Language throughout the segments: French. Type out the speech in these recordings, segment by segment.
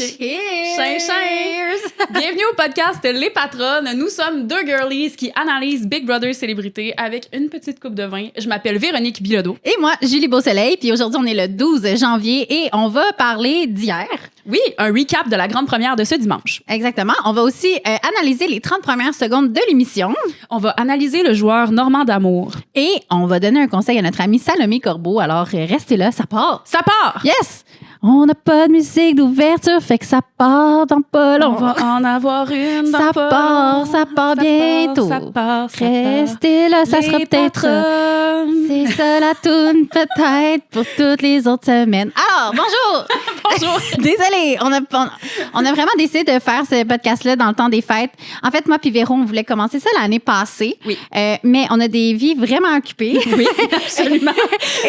Cheers! Bienvenue au podcast Les Patronnes. Nous sommes deux girlies qui analysent Big Brother Célébrité avec une petite coupe de vin. Je m'appelle Véronique Bilodeau. Et moi, Julie Beausoleil. Puis aujourd'hui, on est le 12 janvier et on va parler d'hier. Oui, un recap de la grande première de ce dimanche. Exactement. On va aussi analyser les 30 premières secondes de l'émission. On va analyser le joueur Normand d'Amour. Et on va donner un conseil à notre amie Salomé Corbeau. Alors, restez là, ça part. Ça part! Yes! On n'a pas de musique d'ouverture, fait que ça part dans pas long. On va en avoir une dans ça pas part, long. ça part bientôt. Ça part. Restez là, ça Les sera peut-être... patronnes. C'est ça la toune, peut-être, pour toutes les autres semaines. Alors, bonjour! Bonjour! Désolée, on a vraiment décidé de faire ce podcast-là dans le temps des fêtes. En fait, moi puis Véro, on voulait commencer ça l'année passée. Oui. Mais on a des vies vraiment occupées. Oui, absolument.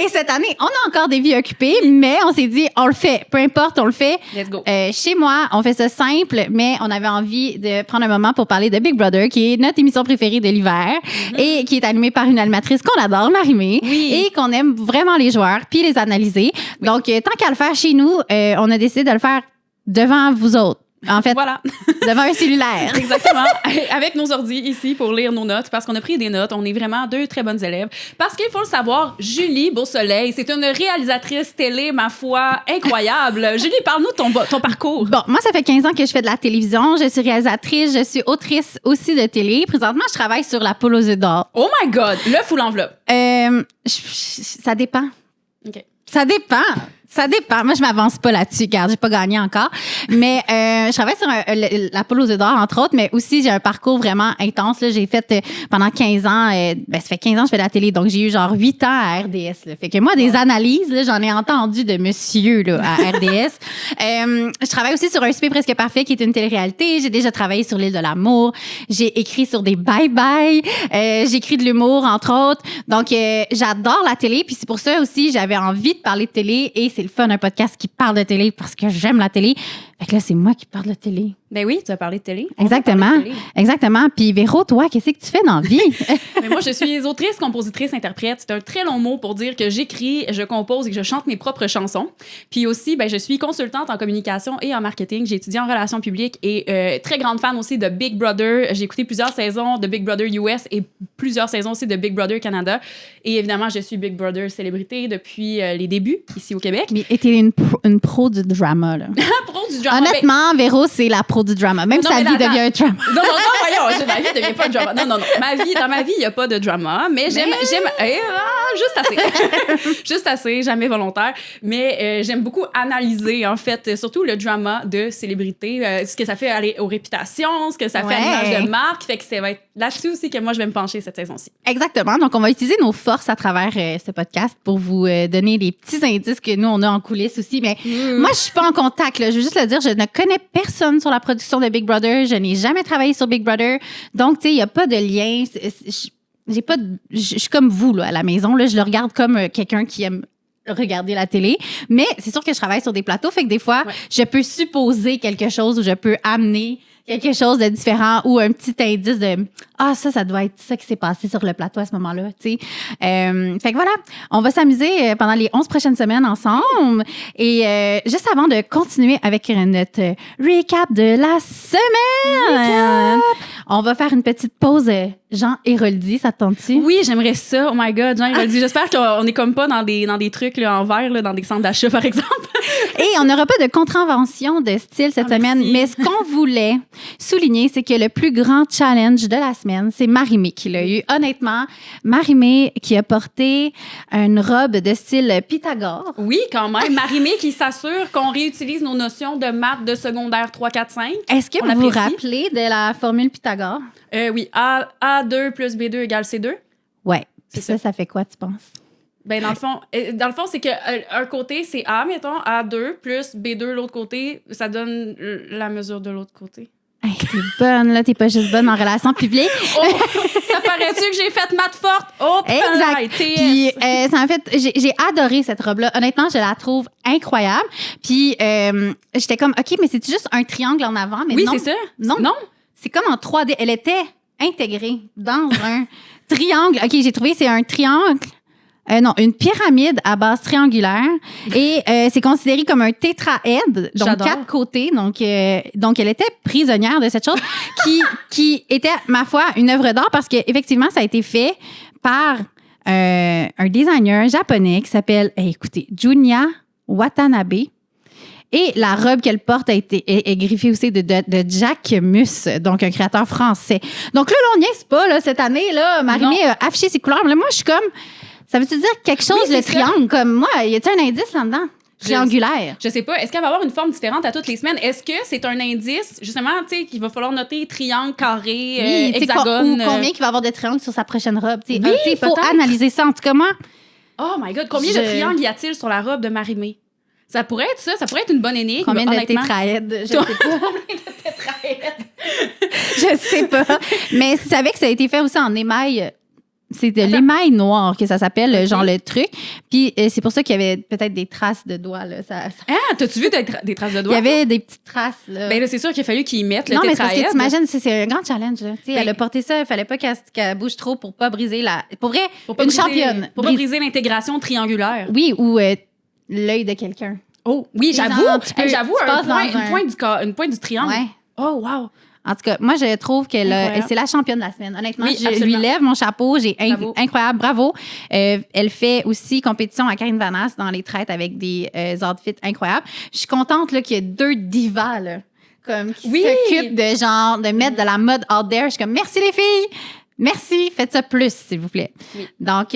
Et cette année, on a encore des vies occupées, mais on s'est dit, on le fait. Peu importe, on le fait. Let's go. Chez moi, on fait ça simple, mais on avait envie de prendre un moment pour parler de Big Brother, qui est notre émission préférée de l'hiver et qui est animée par une animatrice qu'on adore, Marie-Mé, Oui. et qu'on aime vraiment les joueurs puis les analyser. Donc, tant qu'à le faire chez nous, on a décidé de le faire devant vous autres. En fait, Voilà. devant un cellulaire. Exactement. Avec nos ordis ici pour lire nos notes, parce qu'on a pris des notes. On est vraiment deux très bonnes élèves. Parce qu'il faut le savoir, Julie Beausoleil, c'est une réalisatrice télé, ma foi, incroyable. Julie, parle-nous de ton parcours. Bon, moi, ça fait 15 ans que je fais de la télévision. Je suis réalisatrice, je suis autrice aussi de télé. Présentement, je travaille sur La Poule aux œufs d'or. Oh my God! L'œuf ou l'enveloppe? Ça dépend. OK. Ça dépend. Ça dépend. Moi, je m'avance pas là-dessus, car j'ai pas gagné encore. Mais je travaille sur la Poule aux œufs d'or, entre autres, mais aussi, j'ai un parcours vraiment intense. Là. J'ai fait pendant 15 ans, ça fait 15 ans que je fais de la télé, donc j'ai eu genre 8 ans à RDS. Là. Fait que moi, des analyses, là, j'en ai entendu de monsieur là, à RDS. Je travaille aussi sur Un souper presque parfait, qui est une télé-réalité. J'ai déjà travaillé sur l'île de l'amour. J'ai écrit sur des bye-bye. J'écris de l'humour, entre autres. Donc, j'adore la télé, puis c'est pour ça aussi, j'avais envie de parler de télé, et c'est le fun, un podcast qui parle de télé parce que j'aime la télé. Fait que là, c'est moi qui parle de télé. Ben oui, tu as parlé de télé. Exactement. Exactement. Puis Véro, toi, qu'est-ce que tu fais dans la vie? Mais moi, je suis autrice, compositrice, interprète. C'est un très long mot pour dire que j'écris, je compose et que je chante mes propres chansons. Puis aussi, ben, je suis consultante en communication et en marketing. J'ai étudié en relations publiques et très grande fan aussi de Big Brother. J'ai écouté plusieurs saisons de Big Brother US et plusieurs saisons aussi de Big Brother Canada. Et évidemment, je suis Big Brother célébrité depuis les débuts ici au Québec. Mais t'es une pro du drama, là. Pro du drama. Honnêtement, Véro, c'est la pro du drama. Même sa vie devient un drama. Non, voyons, ma vie ne devient pas un drama. Non. Dans ma vie, il n'y a pas de drama, mais j'aime juste assez. Juste assez, jamais volontaire. Mais j'aime beaucoup analyser, en fait, surtout le drama de célébrité, ce que ça fait aller aux réputations, ce que ça fait à l'image de marque. Fait que ça va être là-dessus aussi que moi, je vais me pencher cette saison-ci. Exactement. Donc, on va utiliser nos forces à travers ce podcast pour vous donner des petits indices que nous, on a en coulisses aussi. Mais moi, je suis pas en contact, là. Je veux juste le dire, je ne connais personne sur la production de Big Brother. Je n'ai jamais travaillé sur Big Brother. Donc, tu sais, il n'y a pas de lien. Je suis comme vous, là, à la maison. Là, je le regarde comme quelqu'un qui aime regarder la télé. Mais c'est sûr que je travaille sur des plateaux. Fait que des fois, je peux supposer quelque chose ou je peux amener quelque chose de différent ou un petit indice de ça doit être ça qui s'est passé sur le plateau à ce moment-là, tu sais. Fait que voilà, on va s'amuser pendant les 11 prochaines semaines ensemble. Et juste avant de continuer avec notre recap de la semaine, on va faire une petite pause Jean Héroldi, ça te tente-tu? Oui, j'aimerais ça. Oh my God, Jean Héroldi. J'espère qu'on n'est comme pas dans des trucs là, en verre, là, dans des centres d'achat, par exemple. Et on n'aura pas de contravention de style cette semaine, merci. mais ce qu'on voulait souligner, c'est que le plus grand challenge de la semaine, c'est Marie-Mé qui l'a eu. Honnêtement, Marie-Mé qui a porté une robe de style Pythagore. Oui, quand même. Marie-Mé qui s'assure qu'on réutilise nos notions de maths de secondaire 3, 4, 5. Est-ce que vous vous rappelez de la formule Pythagore? Oui, A2 plus B2 égale C2. Ouais. C'est ça. Ça fait quoi, tu penses? Ben, dans le fond, c'est que un côté, c'est A, mettons, A2 plus B2 l'autre côté, ça donne la mesure de l'autre côté. Hey, t'es bonne, là. T'es pas juste bonne en relations publiques. Oh, ça paraît-tu que j'ai fait maths forte? Oh, exact. Puis, ça en fait, j'ai adoré cette robe-là. Honnêtement, je la trouve incroyable. Puis, j'étais comme, OK, mais c'est juste un triangle en avant? Mais oui, non. c'est ça. Non. C'est comme en 3D. Elle était intégrée dans un triangle. OK, j'ai trouvé, c'est un triangle Non, une pyramide à base triangulaire. Et c'est considéré comme un tétraède, donc J'adore. 4 côtés. Donc, elle était prisonnière de cette chose qui était, ma foi, une œuvre d'art parce qu'effectivement, ça a été fait par un designer japonais qui s'appelle, écoutez, Junya Watanabe. Et la robe qu'elle porte est griffée aussi de Jack Mus, donc un créateur français. Donc là, on n'y est pas, là, cette année, là, Marie-Mé a affiché ses couleurs. Mais là, moi, je suis comme, ça veut-tu dire quelque chose, Oui, le c'est triangle? Comme moi, y a-t-il un indice là-dedans? Triangulaire. Je sais pas. Est-ce qu'elle va avoir une forme différente à toutes les semaines? Est-ce que c'est un indice, justement, tu sais, qu'il va falloir noter triangle, carré, Oui, tu sais, hexagone? ou combien qu'il va y avoir de triangles sur sa prochaine robe? Oui, Il faut peut-être. analyser ça. En tout cas, moi, Oh my God, combien de triangles y a-t-il sur la robe de Marie-Mé? Ça pourrait être ça pourrait être une bonne énigme, combien de honnêtement. tétraèdes? Je sais pas. Combien de tétraèdes? Je sais pas. Mais tu savais que ça a été fait aussi en émail. C'est de l'émail noir que ça s'appelle, Ok. genre le truc. Puis c'est pour ça qu'il y avait peut-être des traces de doigts. Là. Ah, t'as-tu vu des traces de Il y doigts? avait des petites traces. Là. Ben là, c'est sûr qu'il a fallu qu'ils mettent le Non, mais c'est parce tétraède. que t'imagines, c'est un grand challenge. Là. Tu sais, Ben- elle a porté ça, il fallait pas qu'elle bouge trop pour pas briser la. Pour vrai, Pour pas une briser- championne. Pour pas briser l'intégration triangulaire. Oui, ou l'œil de quelqu'un. Oh, oui, Genre, j'avoue. tu peux- J'avoue, tu passes dans une pointe du triangle. Ouais. Oh, wow. En tout cas, moi, je trouve que Incroyable. c'est la championne de la semaine. Honnêtement, Oui, je lui absolument. lève mon chapeau. Bravo. Incroyable, bravo. Elle fait aussi compétition à Karine Vanasse dans les traites avec des outfits incroyables. Je suis contente là, qu'il y ait 2 divas là, comme, qui Oui. s'occupent de genre de mettre de la mode out there. Je suis comme, merci les filles. Merci, faites ça plus, s'il vous plaît. Oui. Donc,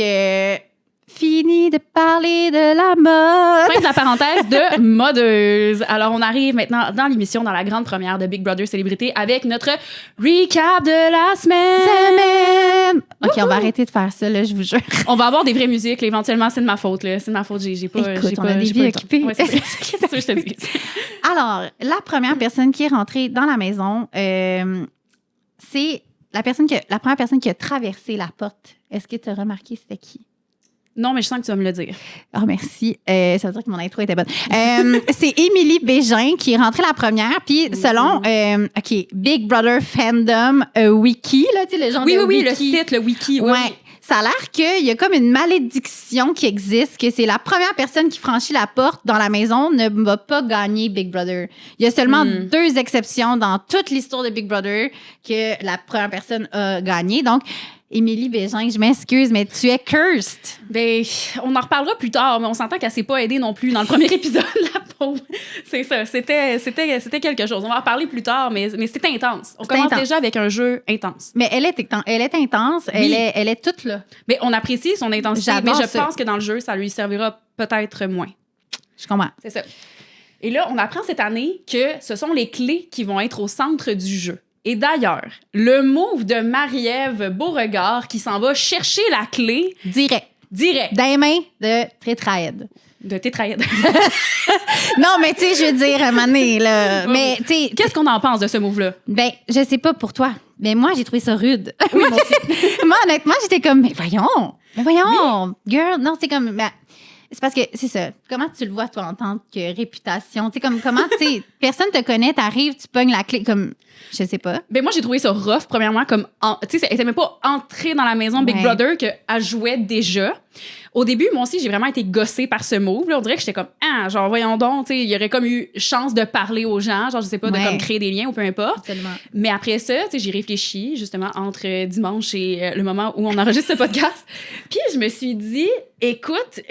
fini de parler de la mode. Fin de la parenthèse de modeuse. Alors, on arrive maintenant dans l'émission, dans la grande première de Big Brother Célébrité avec notre recap de la semaine. OK, on va arrêter de faire ça, là, je vous jure. On va avoir des vraies musiques. Là. Éventuellement, c'est de ma faute. Là. C'est de ma faute. J'ai pas. Écoute, j'ai on pas, a des j'ai vies pas le temps. occupées. Ouais, c'est ça que je te dis. Alors, la première personne qui est rentrée dans la maison, c'est la première personne qui a traversé la porte. Est-ce que tu as remarqué c'était qui? Non, mais je sens que tu vas me le dire. Oh, merci. Ça veut dire que mon intro était bonne. C'est Émilie Bégin qui est rentrée la première. Puis, selon OK, Big Brother Fandom Wiki, là, tu sais, le genre Oui, de oui, wiki. le site, le wiki. Oui, Ouais. oui. Ça a l'air qu'il y a comme une malédiction qui existe, que c'est la première personne qui franchit la porte dans la maison ne va pas gagner Big Brother. Il y a seulement 2 exceptions dans toute l'histoire de Big Brother que la première personne a gagné. Donc, Émilie Bégin, je m'excuse, mais tu es cursed. Ben, on en reparlera plus tard, mais on s'entend qu'elle s'est pas aidée non plus dans le premier épisode, la pauvre. C'est ça, c'était quelque chose. On va en reparler plus tard, mais c'était intense. On commence intense. déjà avec un jeu intense. Mais elle est intense, Oui. elle est toute là. Mais on apprécie son intensité, mais J'adore je ça. pense que dans le jeu, ça lui servira peut-être moins. Je comprends. C'est ça. Et là, on apprend cette année que ce sont les clés qui vont être au centre du jeu. Et d'ailleurs, le move de Marie-Ève Beauregard qui s'en va chercher la clé Direct. Dans les mains de Tétraède. de tétraède. Non, mais tu sais, je veux dire, à un moment donné, là. Oui. Mais, tu sais, Qu'est-ce qu'on en pense de ce move-là? ben, je sais pas pour toi, mais moi, j'ai trouvé ça rude. Moi, honnêtement, j'étais comme, mais voyons, girl. Non, c'est comme, ben, c'est parce que, c'est ça. Comment tu le vois, toi, en tant que réputation? Tu sais, comme, comment, tu sais, personne te connaît, t'arrives, tu pognes la clé, comme, je sais pas. Ben moi, j'ai trouvé ça rough, premièrement, comme, tu sais, elle était même pas entrée dans la maison Big Ouais. Brother qu'elle jouait déjà. Au début, moi aussi, j'ai vraiment été gossée par ce move. Là, on dirait que j'étais comme, genre, voyons donc, tu sais, il y aurait comme eu chance de parler aux gens, genre, je sais pas, de Ouais. comme créer des liens ou peu importe. Absolument. Mais après ça, tu sais, j'ai réfléchi, justement, entre dimanche et le moment où on enregistre ce podcast. Puis je me suis dit, écoute,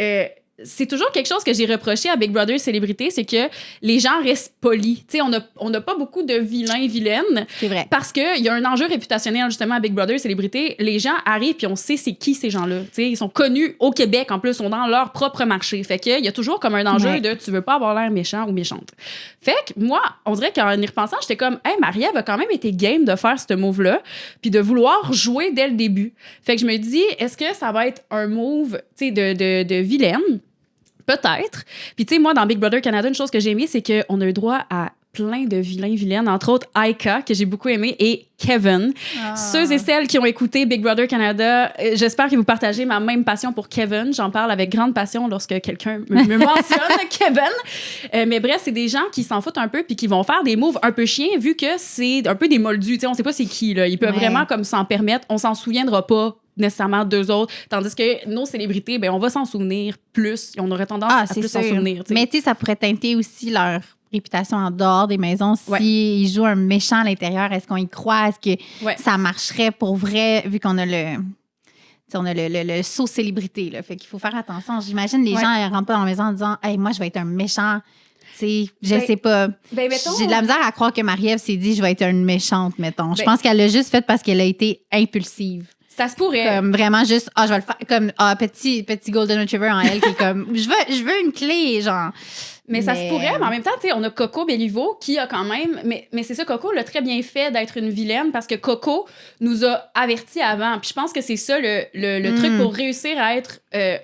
c'est toujours quelque chose que j'ai reproché à Big Brother Célébrité, c'est que les gens restent polis. Tu sais, on n'a pas beaucoup de vilains et vilaines C'est vrai. parce qu'il y a un enjeu réputationnel, justement, à Big Brother Célébrité. Les gens arrivent puis on sait c'est qui ces gens-là. Tu sais, ils sont connus au Québec, en plus, ils sont dans leur propre marché. Fait qu'il y a toujours comme un enjeu Ouais. de tu veux pas avoir l'air méchant ou méchante. Fait que moi, on dirait qu'en y repensant, j'étais comme, hey, Marie-Ève a quand même été game de faire ce move-là puis de vouloir jouer dès le début. Fait que je me dis, est-ce que ça va être un move, tu sais, de vilaine? Peut-être. Puis, tu sais, moi, dans Big Brother Canada, une chose que j'ai aimée, c'est qu'on a eu droit à plein de vilains, vilaines, entre autres Aika, que j'ai beaucoup aimé, et Kevin. Ceux et celles qui ont écouté Big Brother Canada, j'espère que vous partagez ma même passion pour Kevin. J'en parle avec grande passion lorsque quelqu'un me mentionne Kevin. Mais bref, c'est des gens qui s'en foutent un peu puis qui vont faire des moves un peu chiens vu que c'est un peu des moldus. Tu sais, on sait pas c'est qui, là. Ils peuvent Ouais. vraiment comme s'en permettre. On s'en souviendra pas nécessairement d'eux autres. Tandis que nos célébrités, ben, on va s'en souvenir plus. Et on aurait tendance à plus s'en souvenir. T'sais. Mais tu sais, ça pourrait teinter aussi leur réputation en dehors des maisons. S'ils jouent un méchant à l'intérieur, est-ce qu'on y croit? Est-ce que ça marcherait pour vrai, vu qu'on a le saut célébrité, là. Fait qu'il faut faire attention. J'imagine les gens ne rentrent pas dans la maison en disant « Hey, moi, je vais être un méchant. » Je sais pas. J'ai de la misère à croire que Marie-Ève s'est dit « Je vais être une méchante, mettons. » Je pense qu'elle l'a juste fait parce qu'elle a été impulsive. Ça se pourrait. Comme vraiment juste, je vais le faire. Comme, petit Golden Retriever en elle qui est comme, je veux une clé, genre. Mais ça se pourrait, mais en même temps, tu sais, on a Coco Bellivo qui a quand même... Mais c'est ça, Coco l'a très bien fait d'être une vilaine parce que Coco nous a avertis avant. Puis je pense que c'est ça le truc pour réussir à être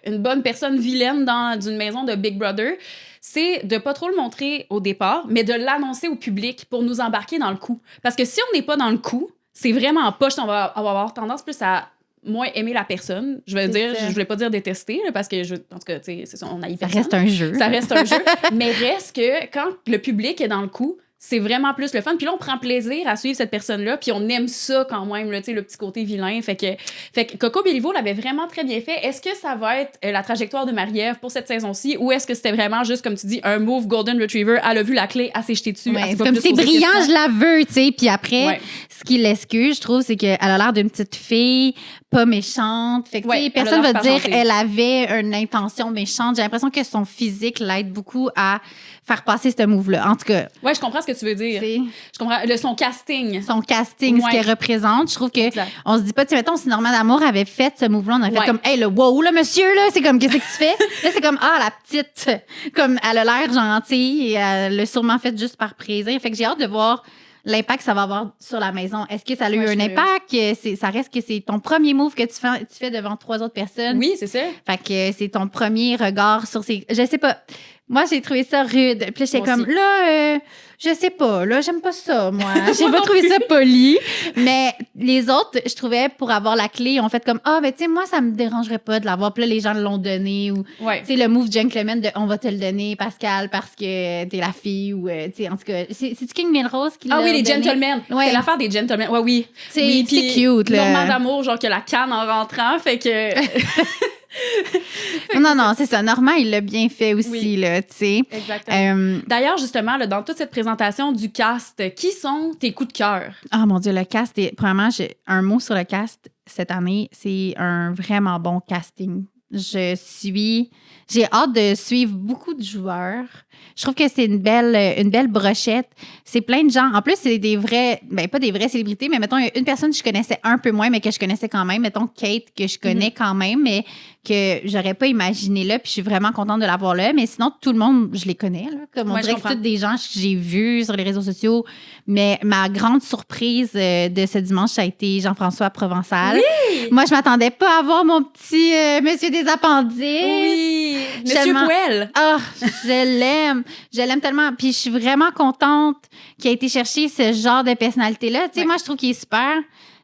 une bonne personne vilaine dans une maison de Big Brother, c'est de pas trop le montrer au départ, mais de l'annoncer au public pour nous embarquer dans le coup. Parce que si on n'est pas dans le coup, c'est vraiment poche. On va avoir tendance plus à moins aimer la personne. Je voulais pas dire détester, là, parce que, en tout cas, tu sais, c'est ça, on a ça reste un jeu. Ça reste un jeu. Mais reste que quand le public est dans le coup, c'est vraiment plus le fun. Puis là, on prend plaisir à suivre cette personne-là, puis on aime ça quand même, là, tu sais, le petit côté vilain. Fait que Coco Bellivo l'avait vraiment très bien fait. Est-ce que ça va être la trajectoire de Marie-Ève pour cette saison-ci, ou est-ce que c'était vraiment juste, comme tu dis, un move Golden Retriever, elle a vu la clé, elle s'est jetée dessus. Ouais, comme c'est brillant, je la veux, tu sais. Puis après, ce qui l'excuse, je trouve, c'est qu'elle a l'air d'une petite fille pas méchante. Fait que, personne va dire qu'elle avait une intention méchante. J'ai l'impression que son physique l'aide beaucoup à faire passer ce move-là. En tout cas. Ouais, je comprends ce que tu veux dire. Je comprends. Son casting. Son casting, ce qu'elle représente. Je trouve que on se dit pas, tu sais, mettons, si Normand D'Amour avait fait ce move-là, on aurait fait comme, hey, le wow, là, monsieur, là, c'est comme, qu'est-ce que tu fais? Là, c'est comme, la petite. Comme, elle a l'air gentille et elle l'a sûrement fait juste par plaisir. Fait que j'ai hâte de voir l'impact que ça va avoir sur la maison. Est-ce que ça a eu un impact? Ça reste que c'est ton premier move que tu fais devant 3 autres personnes. Oui, c'est ça. Fait que c'est ton premier regard sur ces... Je sais pas. Moi, j'ai trouvé ça rude. Puis là, j'étais comme, je sais pas, là, j'aime pas ça, moi. J'ai pas trouvé ça poli. Mais les autres, je trouvais, pour avoir la clé, ont fait comme, ben, tu sais, moi, ça me dérangerait pas de l'avoir. Puis là, les gens l'ont donné. Ou, tu sais, le move gentleman de, on va te le donner, Pascal, parce que t'es la fille. Ou, tu sais, en tout cas, c'est-tu King Melrose qui l'a donné? Ah oui, les gentlemen. Ouais. C'est l'affaire des gentlemen. Ouais, oui. C'est cute, là. Normand D'Amour, genre, que la canne en rentrant, fait que... non, c'est ça. Normand, il l'a bien fait aussi, là, tu sais. Exactement. D'ailleurs, justement, là, dans toute cette présentation du cast, qui sont tes coups de cœur? Ah, mon Dieu, le cast, premièrement, j'ai un mot sur le cast cette année, c'est un vraiment bon casting. J'ai hâte de suivre beaucoup de joueurs. Je trouve que c'est une belle brochette. C'est plein de gens. En plus, c'est des vrais, pas des vraies célébrités, mais mettons, une personne que je connaissais un peu moins, mais que je connaissais quand même. Mettons, Kate, que je connais quand même, mais que j'aurais pas imaginé là. Puis je suis vraiment contente de l'avoir là. Mais sinon, tout le monde, je les connais, là. Comme on dirait que c'est tous des gens que j'ai vus sur les réseaux sociaux. Mais ma grande surprise de ce dimanche, ça a été Jean-François Provençal. Oui! Moi, je m'attendais pas à voir mon petit Monsieur des Appendices. Oui! Monsieur Pouel! Je l'aime. Je l'aime tellement. Puis je suis vraiment contente qu'il ait été chercher ce genre de personnalité-là. Tu sais, moi, je trouve qu'il est super.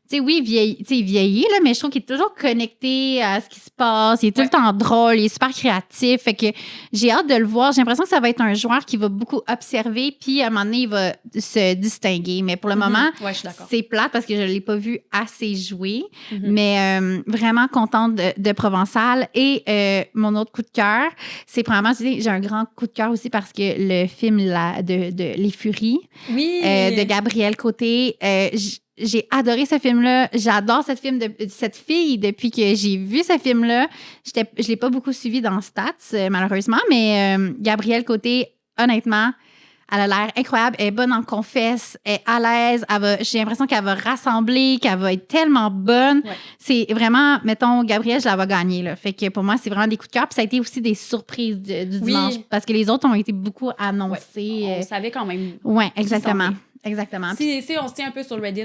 Tu sais, oui, il vieillit, là, mais je trouve qu'il est toujours connecté à ce qui se passe. Il est tout le temps drôle. Il est super créatif. Fait que j'ai hâte de le voir. J'ai l'impression que ça va être un joueur qui va beaucoup observer, puis à un moment donné, il va se distinguer. Mais pour le moment, c'est plate parce que je ne l'ai pas vu assez jouer. Mais vraiment contente de Provençal. Et mon autre coup de cœur, c'est probablement, j'ai un grand coup de cœur aussi parce que le film de Les Furies de Gabrielle Côté, j'ai adoré ce film-là. J'adore cette fille depuis que j'ai vu ce film-là. Je ne l'ai pas beaucoup suivi dans Stats, malheureusement, mais Gabrielle Côté, honnêtement, elle a l'air incroyable. Elle est bonne en confesse. Elle est à l'aise. J'ai l'impression qu'elle va rassembler, qu'elle va être tellement bonne. Ouais. C'est vraiment, mettons, Gabrielle, je la vais gagner. Là. Fait que pour moi, c'est vraiment des coups de cœur. Puis ça a été aussi des surprises du dimanche parce que les autres ont été beaucoup annoncés. Ouais. On savait quand même. Oui, exactement. Exactement. Si on se tient un peu sur le Reddit,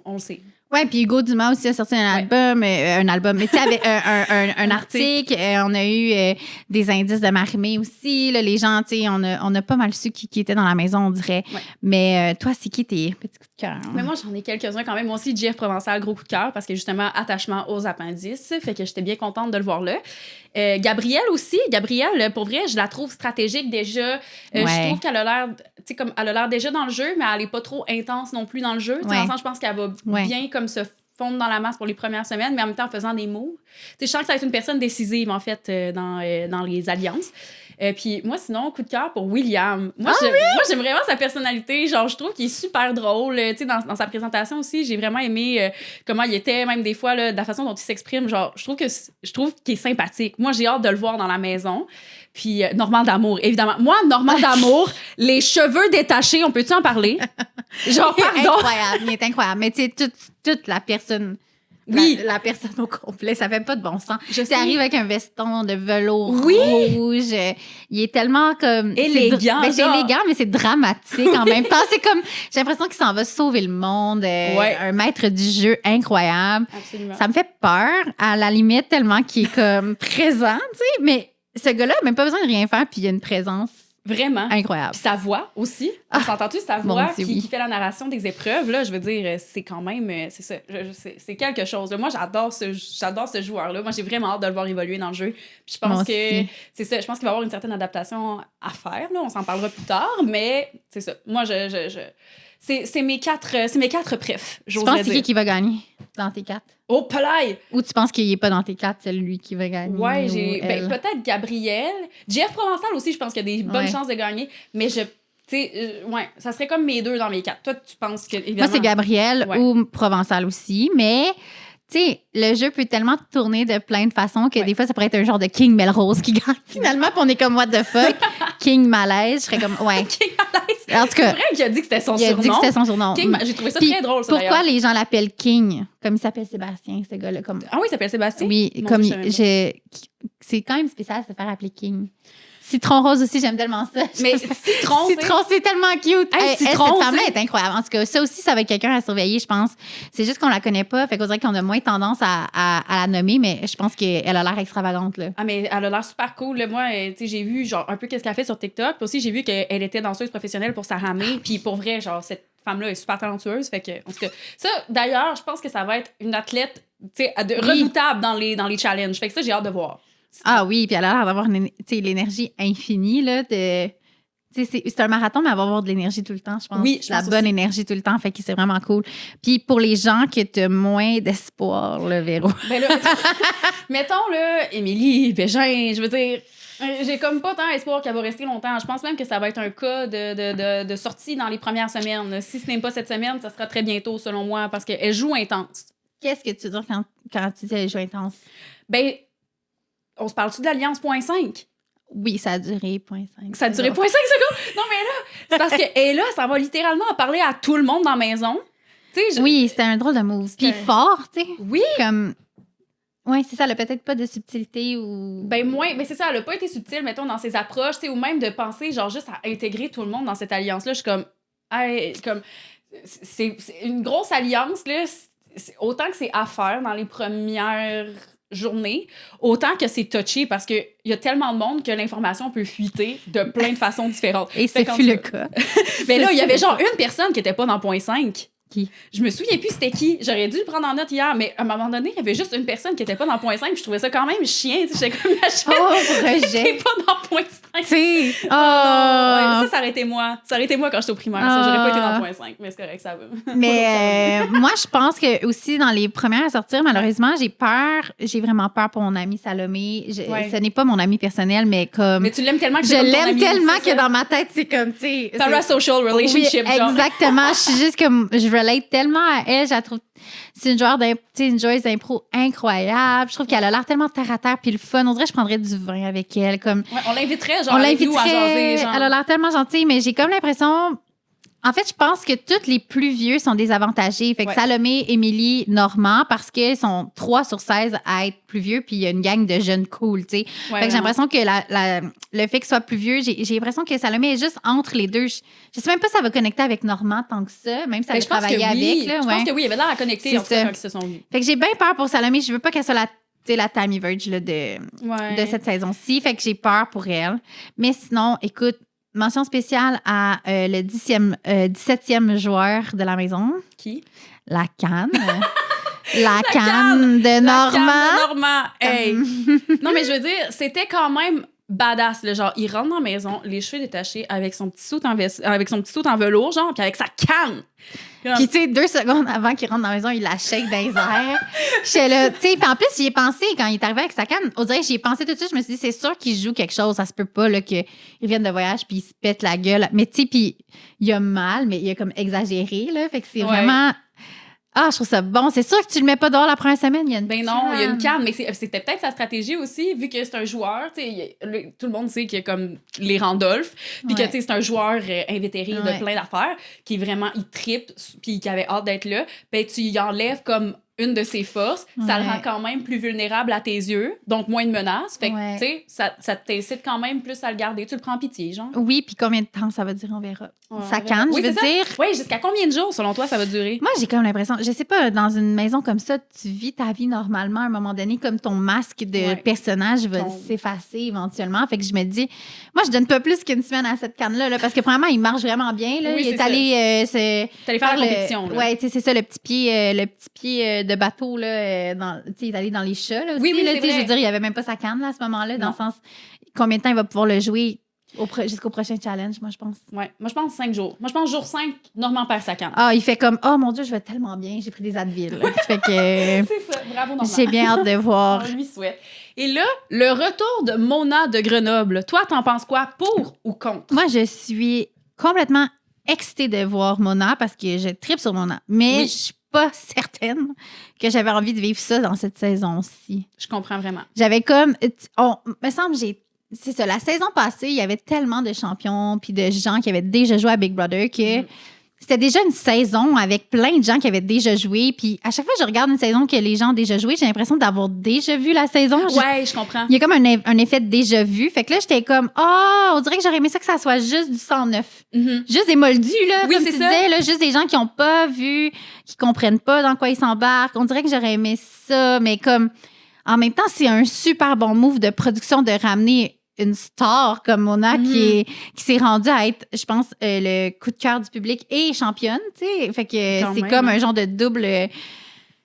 on le sait. Oui, puis Hugo Dumas aussi a sorti un album, mais tu sais, avec un article. On a eu des indices de Marie-Mé aussi. Là, les gens, tu sais, on a pas mal su qui était dans la maison, on dirait. Ouais. Mais toi, c'est qui tes petits coups de cœur? Hein? Mais moi, j'en ai quelques-uns quand même. Moi aussi, JF Provençal, gros coup de cœur, parce que justement, attachement aux appendices. Fait que j'étais bien contente de le voir là. Gabrielle aussi. Gabrielle, pour vrai, je la trouve stratégique déjà. Je trouve qu'elle a l'air, tu sais, comme elle a l'air déjà dans le jeu, mais elle est pas trop intense non plus dans le jeu. Dans le sens, je pense qu'elle va bien comme se fondre dans la masse pour les premières semaines, mais en même temps en faisant des moves. Je sens que ça va être une personne décisive, en fait, dans les alliances. Puis moi, sinon, coup de cœur pour William. Moi, j'aime vraiment sa personnalité. Genre, je trouve qu'il est super drôle. Tu sais, dans sa présentation aussi, j'ai vraiment aimé comment il était, même des fois, là, de la façon dont il s'exprime. Genre, je trouve qu'il est sympathique. Moi, j'ai hâte de le voir dans la maison. Puis Normand d'Amour, évidemment. Moi, Normand d'Amour, les cheveux détachés, on peut-tu en parler? Genre, pardon. Il est incroyable. Mais tu sais, toute la personne... Oui. La personne au complet, ça fait pas de bon sens. Tu arrives avec un veston de velours rouge. Il est tellement comme... élégant. C'est élégant, mais c'est dramatique en même temps. C'est comme... J'ai l'impression qu'il s'en va sauver le monde. Un maître du jeu incroyable. Absolument. Ça me fait peur, à la limite, tellement qu'il est comme présent, tu sais. Mais ce gars-là n'a même pas besoin de rien faire, puis il a une présence vraiment incroyable. Puis sa voix aussi. On s'entend-tu, sa voix qui fait la narration des épreuves, là, je veux dire, c'est quand même... C'est ça. C'est quelque chose. Là. Moi, j'adore ce joueur-là. Moi, j'ai vraiment hâte de le voir évoluer dans le jeu. Puis je pense que... C'est ça. Je pense qu'il va y avoir une certaine adaptation à faire. Là. On s'en parlera plus tard, mais c'est ça. Moi, c'est mes quatre prefs, j'oserais dire. Tu penses c'est qui va gagner dans tes 4? Oh, Pelay! Ou tu penses qu'il n'est pas dans tes 4, c'est lui qui va gagner? Ouais, peut-être Gabriel. Jeff Provençal aussi, je pense qu'il y a des bonnes chances de gagner. Mais ça serait comme mes 2 dans mes 4. Toi, tu penses que... Évidemment... Moi, c'est Gabriel ou Provençal aussi, mais... Tu sais, le jeu peut tellement tourner de plein de façons que des fois, ça pourrait être un genre de King Melrose qui gagne finalement, puis on est comme, what the fuck? King Malaise, je serais comme, ouais. King Malaise. En tout cas, c'est vrai qu'il a dit que c'était son surnom. Il a dit que c'était son surnom. J'ai trouvé ça très drôle, ça, pourquoi les gens l'appellent King? Comme il s'appelle Sébastien, ce gars-là. Comme... Ah oui, il s'appelle Sébastien? Oui, comme c'est quand même spécial de se faire appeler King. Citron Rose aussi, j'aime tellement ça. Mais Citron, c'est tellement cute. Citron, cette femme-là est incroyable. En tout cas, ça aussi, ça va être quelqu'un à surveiller, je pense. C'est juste qu'on la connaît pas, fait qu'on dirait qu'on a moins tendance à la nommer, mais je pense qu'elle a l'air extravagante. Là. Ah, mais elle a l'air super cool. Là. Moi, j'ai vu genre un peu qu'est-ce qu'elle fait sur TikTok. Puis aussi, j'ai vu qu'elle était danseuse professionnelle pour Sarah May. Puis pour vrai, genre, cette femme-là est super talentueuse. Fait que, en tout cas, ça, d'ailleurs, je pense que ça va être une athlète redoutable dans les challenges. Fait que ça, j'ai hâte de voir. Ah oui, puis elle a l'air d'avoir l'énergie infinie. Là, c'est un marathon, mais elle va avoir de l'énergie tout le temps, je pense. Oui, je pense bonne énergie tout le temps, fait que c'est vraiment cool. Puis pour les gens qui ont moins d'espoir, le Véro. Ben là, mettons, là, Émilie Bégin, je veux dire... J'ai comme pas tant espoir qu'elle va rester longtemps. Je pense même que ça va être un cas de sortie dans les premières semaines. Si ce n'est pas cette semaine, ça sera très bientôt, selon moi, parce qu'elle joue intense. Qu'est-ce que tu veux dire quand tu dis elle joue intense? Ben... On se parle-tu de l'Alliance .5? Oui, ça a duré .5. Ça a duré .5 secondes? Non, mais là, c'est parce qu'elle est là, ça va littéralement parler à tout le monde dans la maison. Oui, c'était un drôle de move. Puis fort, tu sais. Oui. Comme... Oui, c'est ça, elle a peut-être pas de subtilité ou... Ben moins, mais c'est ça, elle a pas été subtile, mettons, dans ses approches, ou même de penser, genre, juste à intégrer tout le monde dans cette alliance-là. Je suis comme... C'est une grosse alliance, là. Autant que c'est à faire dans les premières... journée, autant que c'est touché parce qu'il y a tellement de monde que l'information peut fuiter de plein de façons différentes. Et c'est fut le cas. Mais là, il y avait genre une personne qui était pas dans .5. Qui? Je me souviens plus c'était qui. J'aurais dû le prendre en note hier, mais à un moment donné, il y avait juste une personne qui était pas dans .5 puis je trouvais ça quand même chien. J'étais comme la chien qui était pas dans .5. Tu ça aurait été moi. Ça aurait été moi quand j'étais au primaire. Ça, j'aurais pas été dans .5, mais c'est correct, ça va. Mais moi, je pense que aussi dans les premières à sortir, malheureusement, j'ai vraiment peur pour mon amie Salomé. Ce n'est pas mon amie personnelle, mais comme... Mais tu l'aimes tellement que je l'aime tellement que dans ma tête, c'est comme, tu sais... Parasocial relationship, oui, exactement. Je suis juste comme... Je relate tellement à elle. Je la trouve... C'est une joueuse d'impro incroyable. Je trouve qu'elle a l'air tellement terre à terre puis le fun. On dirait que je prendrais du vin avec elle. Comme... Ouais, on l'inviterait, genre, avec nous à jaser. Genre. Elle a l'air tellement gentille, mais j'ai comme l'impression... En fait, je pense que tous les plus vieux sont désavantagés. Fait que Salomé, Émilie, Normand, parce qu'ils sont 3 sur 16 à être plus vieux, puis il y a une gang de jeunes cool, tu sais. Fait que j'ai l'impression que le fait qu'ils soient plus vieux, j'ai l'impression que Salomé est juste entre les deux. Je sais même pas si ça va connecter avec Normand tant que ça, même si elle a travaillé avec. Là, je pense que oui, il y avait l'air à connecter en tout cas quand ils se sont vus. Fait que j'ai bien peur pour Salomé. Je veux pas qu'elle soit la Tammy Verge là, de cette saison-ci. Fait que j'ai peur pour elle. Mais sinon, écoute, mention spéciale à le 17e joueur de la maison. Qui? La Canne. La Canne de Normand. Hey! Non, mais je veux dire, c'était quand même badass, là, genre, il rentre dans la maison, les cheveux détachés, avec son petit soute en velours, genre, puis avec sa canne. Puis, tu sais, 2 secondes avant qu'il rentre dans la maison, il la shake dans les airs. J'étais là, tu sais, puis en plus, j'y ai pensé quand il est arrivé avec sa canne. On dirait que j'y ai pensé tout de suite. Je me suis dit, c'est sûr qu'il joue quelque chose. Ça se peut pas, là, qu'il vienne de voyage puis il se pète la gueule. Mais, tu sais, puis il a mal, mais il a comme exagéré, là. Fait que c'est vraiment. Ah, je trouve ça bon. C'est sûr que tu le mets pas dehors la première semaine. Il y a une ben non, il y a une canne, mais c'était peut-être sa stratégie aussi, vu que c'est un joueur. Tout le monde sait qu'il y a comme les Randolph, puis que c'est un joueur invétéré de plein d'affaires, qui vraiment, il trippe, puis qui avait hâte d'être là. Ben, tu y enlèves comme une de ses forces, ça le rend quand même plus vulnérable à tes yeux, donc moins de menaces. Fait que, tu sais, ça t'incite quand même plus à le garder. Tu le prends en pitié, genre. Oui, puis combien de temps ça va durer, on verra. Ça canne, je veux dire. Oui, jusqu'à combien de jours, selon toi, ça va durer? Moi, j'ai comme l'impression, je sais pas, dans une maison comme ça, tu vis ta vie normalement à un moment donné, comme ton masque de personnage va s'effacer éventuellement. Fait que je me dis, moi, je donne pas plus qu'une semaine à cette canne-là, là, parce que premièrement, il marche vraiment bien. Là. Oui, il est allé faire la compétition. Oui, tu sais, c'est ça, le petit pied de bateau, là, il est allé dans les chats, là, aussi. Oui, là, je veux dire, il avait même pas sa canne, là, à ce moment-là, dans le sens, combien de temps il va pouvoir le jouer jusqu'au prochain challenge, moi, je pense. Oui, moi, je pense 5 jours. Moi, je pense jour 5, Normand perd sa canne. Ah, il fait comme, oh mon Dieu, je vais tellement bien, j'ai pris des Advil. Fait que. C'est ça, bravo, Normand. J'ai bien hâte de voir. On lui souhaite. Et là, le retour de Mona de Grenoble. Toi, t'en penses quoi, pour ou contre? Moi, je suis complètement excitée de voir Mona parce que je tripe sur Mona. Mais je suis pas certaine que j'avais envie de vivre ça dans cette saison-ci. Je comprends vraiment. J'avais comme. Me semble, c'est ça, la saison passée, il y avait tellement de champions puis de gens qui avaient déjà joué à Big Brother que c'était déjà une saison avec plein de gens qui avaient déjà joué. Puis à chaque fois que je regarde une saison que les gens ont déjà joué, j'ai l'impression d'avoir déjà vu la saison. Ouais, je comprends. Il y a comme un effet de déjà vu. Fait que là, j'étais comme, on dirait que j'aurais aimé ça que ça soit juste du sang neuf. Juste des moldus, là, comme tu disais, là, juste des gens qui n'ont pas vu, qui comprennent pas dans quoi ils s'embarquent. On dirait que j'aurais aimé ça, mais comme, en même temps, c'est un super bon move de production de ramener une star comme Mona qui s'est rendue à être, je pense, le coup de cœur du public et championne, tu sais. Fait que c'est comme un genre de double.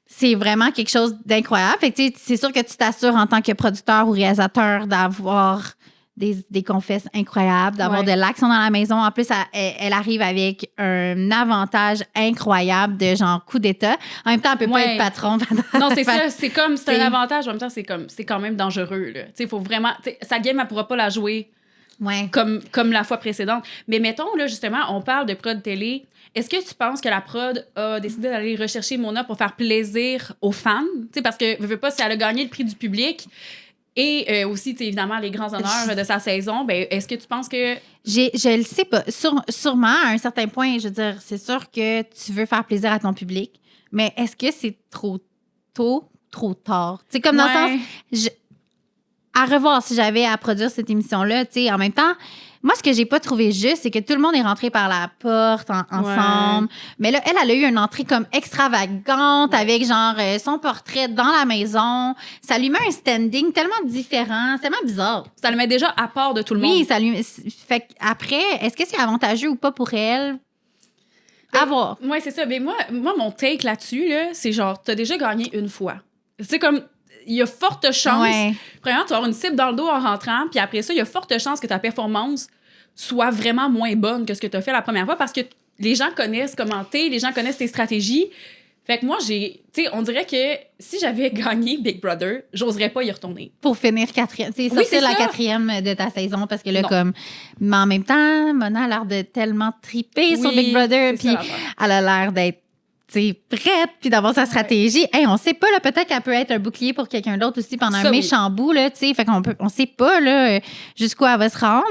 C'est vraiment quelque chose d'incroyable. Fait que c'est sûr que tu t'assures en tant que producteur ou réalisateur d'avoir des confesses incroyables, d'avoir de l'action dans la maison. En plus, elle arrive avec un avantage incroyable de genre coup d'état. En même temps, elle peut pas être patron. Non, c'est ça. C'est un avantage. En même temps, c'est quand même dangereux. Tu sais, faut vraiment. Sa game, elle pourra pas la jouer comme la fois précédente. Mais mettons, là, justement, on parle de prod télé. Est-ce que tu penses que la prod a décidé d'aller rechercher Mona pour faire plaisir aux fans? Tu sais, parce que, veux pas, si elle a gagné le prix du public. Et aussi, évidemment, les grands honneurs de sa saison. Ben, est-ce que tu penses que... Je le sais pas. Sûrement, à un certain point, je veux dire, c'est sûr que tu veux faire plaisir à ton public, mais est-ce que c'est trop tôt, trop tard? Tu sais, comme dans le sens... À revoir si j'avais à produire cette émission-là, tu sais, en même temps... Moi, ce que j'ai pas trouvé juste, c'est que tout le monde est rentré par la porte ensemble. Mais là, elle a eu une entrée comme extravagante avec genre son portrait dans la maison. Ça lui met un standing tellement différent. C'est tellement bizarre. Ça le met déjà à part de tout le monde. Oui, ça lui... Fait après, est-ce que c'est avantageux ou pas pour elle? À voir. Oui, c'est ça. Mais moi, mon take là-dessus, là, c'est genre, t'as déjà gagné une fois. C'est comme... Il y a forte chance. Premièrement, tu vas avoir une cible dans le dos en rentrant, puis après ça, il y a forte chance que ta performance soit vraiment moins bonne que ce que tu as fait la première fois parce que les gens connaissent comment t'es, les gens connaissent tes stratégies. Fait que moi, on dirait que si j'avais gagné Big Brother, j'oserais pas y retourner. Pour finir quatrième. C'est la quatrième de ta saison parce que là, mais en même temps, Mona a l'air de tellement triper sur Big Brother, puis elle a l'air d'être prête, puis d'avoir sa stratégie. Hey, on sait pas, là, peut-être qu'elle peut être un bouclier pour quelqu'un d'autre aussi pendant un méchant bout, là, tu sais. Fait on sait pas, là, jusqu'où elle va se rendre.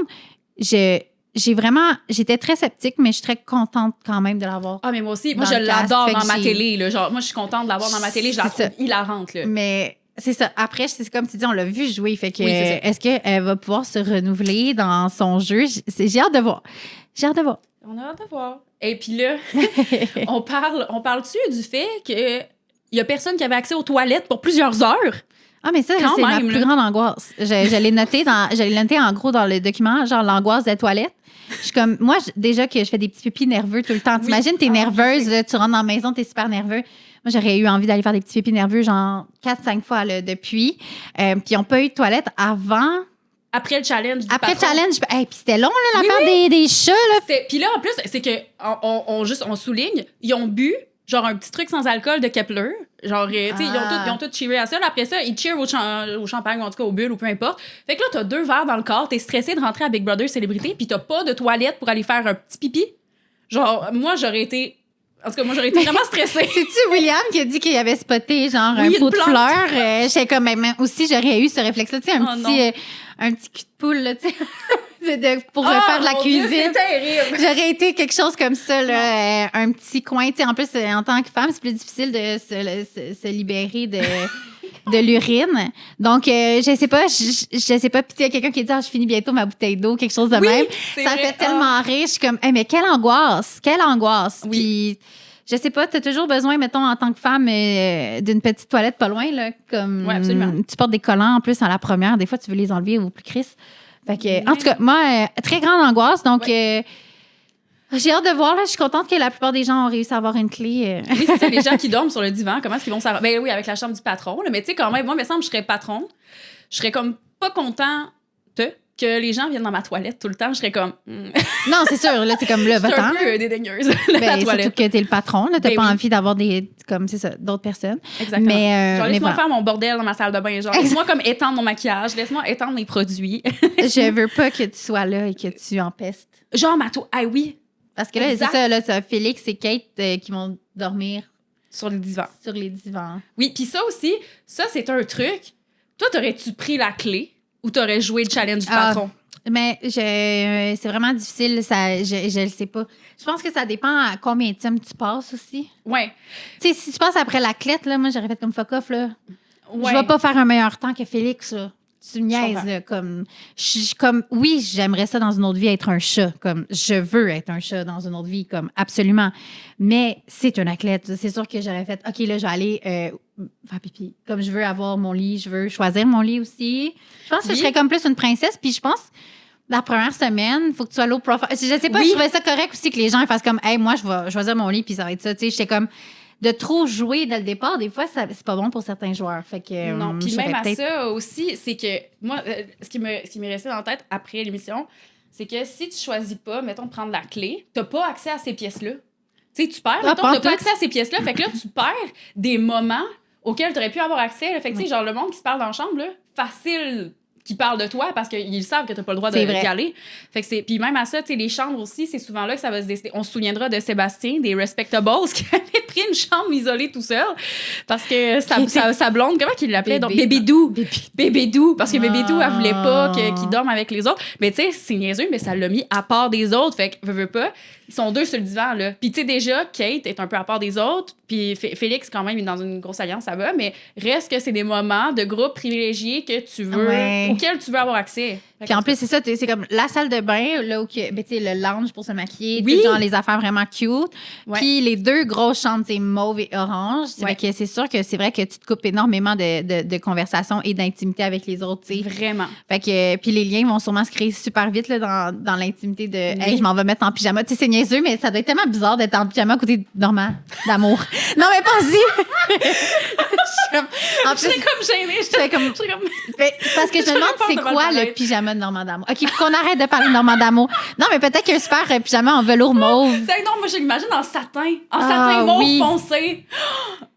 J'étais très sceptique, mais je suis très contente quand même de l'avoir. Ah, mais moi aussi. Moi, je l'adore dans ma télé, là. Genre, moi, je suis contente de l'avoir dans ma télé. Je la trouve hilarante, là. Mais c'est ça. Après, c'est comme tu dis, on l'a vu jouer. Fait que, est-ce qu'elle va pouvoir se renouveler dans son jeu? J'ai hâte de voir. On a hâte de voir. Et puis là, on parle-tu du fait qu'il y a personne qui avait accès aux toilettes pour plusieurs heures? Ah, mais ça, c'est ma plus grande angoisse. Je l'ai noté en gros dans le document, genre l'angoisse des toilettes. Je suis comme, moi, déjà que je fais des petits pipis nerveux tout le temps. T'imagines, t'es nerveuse, là, tu rentres dans la maison, t'es super nerveux. Moi, j'aurais eu envie d'aller faire des petits pipis nerveux, genre 4-5 fois là, depuis. Puis ils n'ont pas eu de toilettes avant après le challenge du Après le patron. challenge, puis c'était long, là, l'affaire des chats, là. Puis là, en plus, c'est que on souligne, ils ont bu genre un petit truc sans alcool de Kepler. Genre, tu sais, ils ont tout cheeré à ça. Là, après ça, ils cheerent au champagne, ou en tout cas au bulle, ou peu importe. Fait que là, t'as 2 verres dans le corps, t'es stressé de rentrer à Big Brother Célébrité, puis t'as pas de toilette pour aller faire un petit pipi. Genre, moi, j'aurais été vraiment stressée. C'est-tu William qui a dit qu'il avait spoté, genre, un pot de fleurs? J'étais comme, même aussi, j'aurais eu ce réflexe-là, tu sais, un petit cul de poule, là, tu sais. Pour faire de la cuisine. Dieu, c'est terrible. J'aurais été quelque chose comme ça, là, un petit coin. Tu sais, en plus, en tant que femme, c'est plus difficile de se libérer de l'urine. Donc, je sais pas, puis il y a quelqu'un qui dit, je finis bientôt ma bouteille d'eau, quelque chose de même. Ça me fait tellement rire. Je suis comme, mais quelle angoisse. Oui. Puis, je sais pas, t'as toujours besoin, mettons, en tant que femme, d'une petite toilette pas loin, là, comme. Oui, absolument. Tu portes des collants, en plus, à la première. Des fois, tu veux les enlever au plus crisse. Fait que, en tout cas, moi, très grande angoisse. Donc, j'ai hâte de voir. Là, je suis contente que la plupart des gens ont réussi à avoir une clé. Oui, c'est ça, les gens qui dorment sur le divan, comment est-ce qu'ils vont s'arranger? Ben oui, avec la chambre du patron. Là, mais tu sais, quand même, moi, il me semble que je serais patron. Je serais comme pas contente que les gens viennent dans ma toilette tout le temps. Je serais comme... Non, c'est sûr. Là, c'est comme là, je suis va-t'en. un peu dédaigneuse, la Surtout toilette. que t'es le patron. Là, t'as Ben pas oui. envie d'avoir d'autres personnes. Exactement. Mais, genre, laisse-moi voilà. faire mon bordel dans ma salle de bain. Genre, laisse-moi comme étendre mon maquillage. Laisse-moi étendre mes produits. Je veux pas que tu sois là et que tu empestes. Genre, ah oui, Parce que là, Exact. c'est ça, là, c'est Félix et Kate qui vont dormir sur le divan. sur les divans. Oui, puis ça aussi, ça, c'est un truc. Toi, t'aurais-tu pris la clé ou t'aurais joué le challenge du patron? Mais c'est vraiment difficile, ça, je le sais pas. Je pense que ça dépend à combien de temps tu passes aussi. Ouais. Tu sais, si tu passes après la clette, là, moi, j'aurais fait comme fuck off, là. Ouais. Je vais pas faire un meilleur temps que Félix, là. Tu me niaises, comprends. là, comme, oui, j'aimerais ça dans une autre vie être un chat, comme, je veux être un chat dans une autre vie, comme, absolument. Mais c'est un athlète. C'est sûr que j'aurais fait, OK, là, je vais aller faire pipi. Comme je veux avoir mon lit, je veux choisir mon lit aussi. Je pense que je serais comme plus une princesse, puis je pense, la première semaine, il faut que tu sois low profile. Je sais pas, Oui. je trouvais ça correct aussi que les gens fassent comme, hey, moi, je vais choisir mon lit, puis ça va être ça. Tu sais, j'étais comme, de trop jouer dès le départ, des fois, c'est pas bon pour certains joueurs. Fait que, Non, puis j'aurais même à peut-être- ça aussi, c'est que moi, ce qui m'est resté dans la tête après l'émission, c'est que si tu choisis pas, mettons, de prendre la clé, t'as pas accès à ces pièces-là. Tu sais, tu perds, mettons, pas t'as pas tout. accès à ces pièces-là. Fait que là, tu perds des moments auxquels t'aurais pu avoir accès. Là. Fait que, tu sais, genre, le monde qui se parle dans la chambre, là, facile qui parle de toi parce qu'ils savent que t'as pas le droit C'est vrai. d'y aller. Fait que c'est... Puis même à ça, tu sais, les chambres aussi, c'est souvent là que ça va se décider. On se souviendra de Sébastien, des Respectables, qui avait pris une chambre isolée tout seul parce que sa blonde, comment qu'il l'appelait? Donc, Bébédou. Bébédou. Parce que Bébédou, elle voulait pas qu'il dorme avec les autres. Mais tu sais, c'est niaiseux, mais ça l'a mis à part des autres. Fait que, veux pas, ils sont 2 sur le divan, là. Puis tu sais, déjà, Kate est un peu à part des autres. Puis Félix, quand même, il est dans une grosse alliance, ça va. Mais reste que c'est des moments de groupe privilégiés que tu veux, auxquels tu veux avoir accès. Puis en plus, c'est ça, c'est comme la salle de bain, là où ben, tu sais, le lounge pour se maquiller, Oui. genre les affaires vraiment cute. Ouais. Puis les 2 grosses chambres, c'est mauve et orange. Ouais. Fait que c'est sûr que c'est vrai que tu te coupes énormément de conversations et d'intimité avec les autres, tu sais. Vraiment. Fait que, puis les liens vont sûrement se créer super vite là, dans l'intimité de « Hey, je m'en vais mettre en pyjama ». Tu sais, c'est niaiseux, mais ça doit être tellement bizarre d'être en pyjama à côté de Normand, d'amour. Non, mais pas-y! En plus, J'étais comme gênée. j'étais comme... J'étais comme... Mais c'est parce que je me J'avais demande peur c'est de mal quoi le paraître. pyjama de Normand d'amour. OK, faut qu'on arrête de parler de Normand d'amour. Non, mais peut-être qu'un super pyjama en velours mauve C'est- non, moi, je l'imagine en satin. En Ah, satin mauve oui. foncé.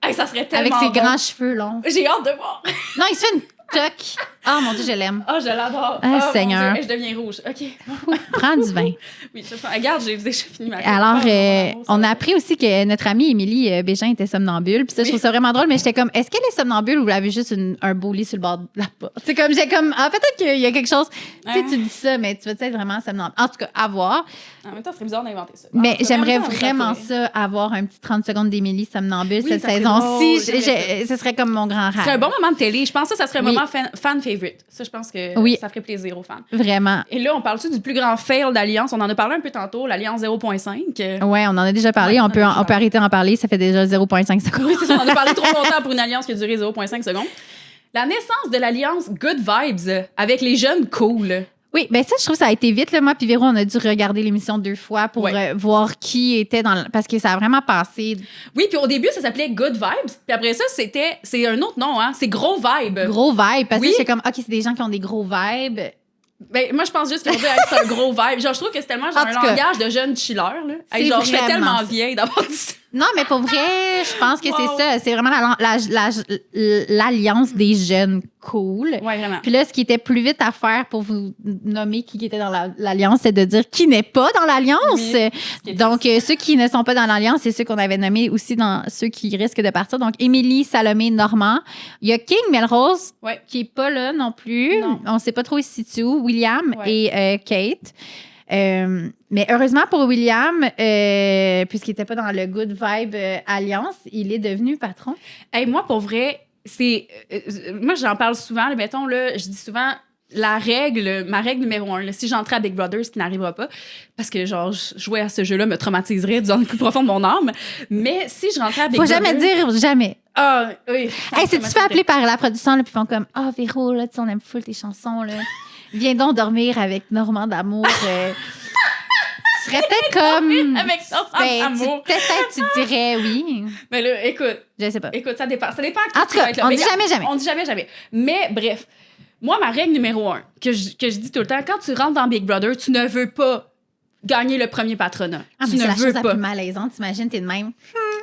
Hey, ça serait tellement avec ses bon. grands cheveux longs. J'ai hâte de voir. Non, il se fait une toque. Ah, mon Dieu, je l'aime. Ah, je l'adore. Ah, mon Seigneur. Dieu. Hey, je deviens rouge. OK. Prends du vin. Oui, regarde, j'ai déjà fini ma Alors, Ah, on a appris aussi que notre amie Émilie Bégin était somnambule. Puis ça, je trouve ça vraiment drôle, mais j'étais comme, est-ce qu'elle est somnambule ou vous l'avez juste un beau lit sur le bord de la porte? C'est comme, j'ai comme, peut-être qu'il y a quelque chose. Tu sais, tu dis ça, mais tu veux être vraiment somnambule. En tout cas, à voir. En même temps, ce serait bizarre d'inventer ça. Mais En tout cas, j'aimerais en même temps, vraiment ça ça, avoir un petit 30 secondes d'Émilie somnambule Oui, cette ça serait saison-ci. drôle, j'aimerais Ce serait comme mon grand Ce serait un rêve. bon moment de télé. Je pense que ça serait un Oui. moment fan favorite. Ça, je pense que Oui. ça ferait plaisir aux fans. Vraiment. Et là, on parle-tu du plus grand fail d'Alliance? On en a parlé un peu tantôt, l'Alliance 0.5. Ouais, on en a déjà parlé. Ouais, on peut arrêter d'en parler. Ça fait déjà 0,5 secondes. Oui, c'est ça. On a parlé trop longtemps pour une alliance qui a duré 0.5 secondes. La naissance de l'alliance Good Vibes avec les jeunes cool. Oui, ben ça, je trouve que ça a été vite. Là. Moi puis Véro, on a dû regarder l'émission 2 fois pour Ouais. voir qui était dans... Parce que ça a vraiment passé. Oui, puis au début, ça s'appelait Good Vibes. Puis après ça, c'est un autre nom, hein. C'est Gros Vibe. Gros vibe. Parce que Oui. j'étais comme, OK, c'est des gens qui ont des gros vibes. Ben, moi, je pense juste qu'ils vont dire hey, c'est un gros vibe. Genre, je trouve que c'est tellement genre, En un tout cas, langage de jeune chiller. Là. Hey, c'est genre, je suis vraiment tellement ça. vieille d'avoir dit ça. Non, mais pour vrai, je pense que Wow. c'est ça. C'est vraiment l'alliance des jeunes cool. Ouais, vraiment. Puis là, ce qui était plus vite à faire pour vous nommer qui était dans l'alliance, c'est de dire qui n'est pas dans l'alliance. Oui. Donc, ceux qui ne sont pas dans l'alliance, c'est ceux qu'on avait nommés aussi dans ceux qui risquent de partir. Donc, Émilie, Salomé, Normand. Il y a King Melrose, Ouais. qui n'est pas là non plus. Non. On ne sait pas trop il se situe où. William Ouais. et Kate. Mais heureusement pour William, puisqu'il n'était pas dans le Good Vibe Alliance, il est devenu patron. Hey, moi, pour vrai, c'est. Moi, j'en parle souvent. Là, mettons, là, je dis souvent. Ma règle numéro 1, là, si j'entrais à Big Brother, ce qui n'arrivera pas, parce que genre, jouer à ce jeu-là me traumatiserait dans le plus profond de mon âme. Mais si je rentrais à Big Faut Brother. jamais dire jamais. Ah, oui. Hey, si tu te fais appeler par la production, là, puis ils font comme Ah, Véro, là, tu sais, on aime full tes chansons, là. Viens donc dormir avec Normand d'amour. Tu serais peut-être comme. Avec Normand Ben, d'amour. Peut-être tu dirais oui. Mais là, écoute, Je sais pas. ça dépend. Ça dépend à qui En tu tout cas, vas être là. on Mais dit regarde, jamais. On dit jamais. Mais bref, moi, ma règle numéro 1, que je dis tout le temps, quand tu rentres dans Big Brother, tu ne veux pas gagner le premier patronat. Ah, tu mais c'est ne la veux chose la pas. plus malaisante. T'imagines, t'es de même.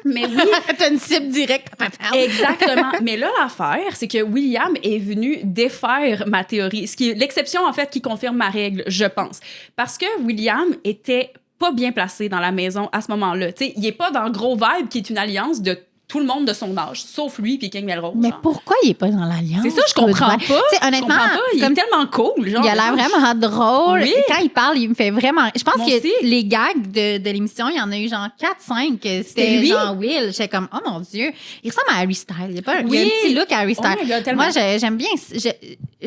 Mais oui, T'as une cible directe. exactement. Mais là, l'affaire, c'est que William est venu défaire ma théorie. Ce qui est l'exception, en fait, qui confirme ma règle, je pense. Parce que William était pas bien placé dans la maison à ce moment-là. Tu sais, il est pas dans Gros Vibe, qui est une alliance de tout le monde de son âge, sauf lui puis King Melrose. Mais genre. pourquoi il est pas dans l'alliance? C'est ça, je comprends pas. Tu sais, Je honnêtement, comprends pas. Il comme est tellement cool. Genre, il a l'air vraiment drôle. Oui. Quand il parle, il me fait vraiment. Je pense Moi que aussi. les gags de l'émission, il y en a eu genre 4-5. C'était lui? genre Will. J'étais comme, oh mon Dieu. Il ressemble à Harry Styles. Il y a, pas, il y a Oui. un petit look à Harry Oh Styles. my God, tellement. Moi, j'aime bien.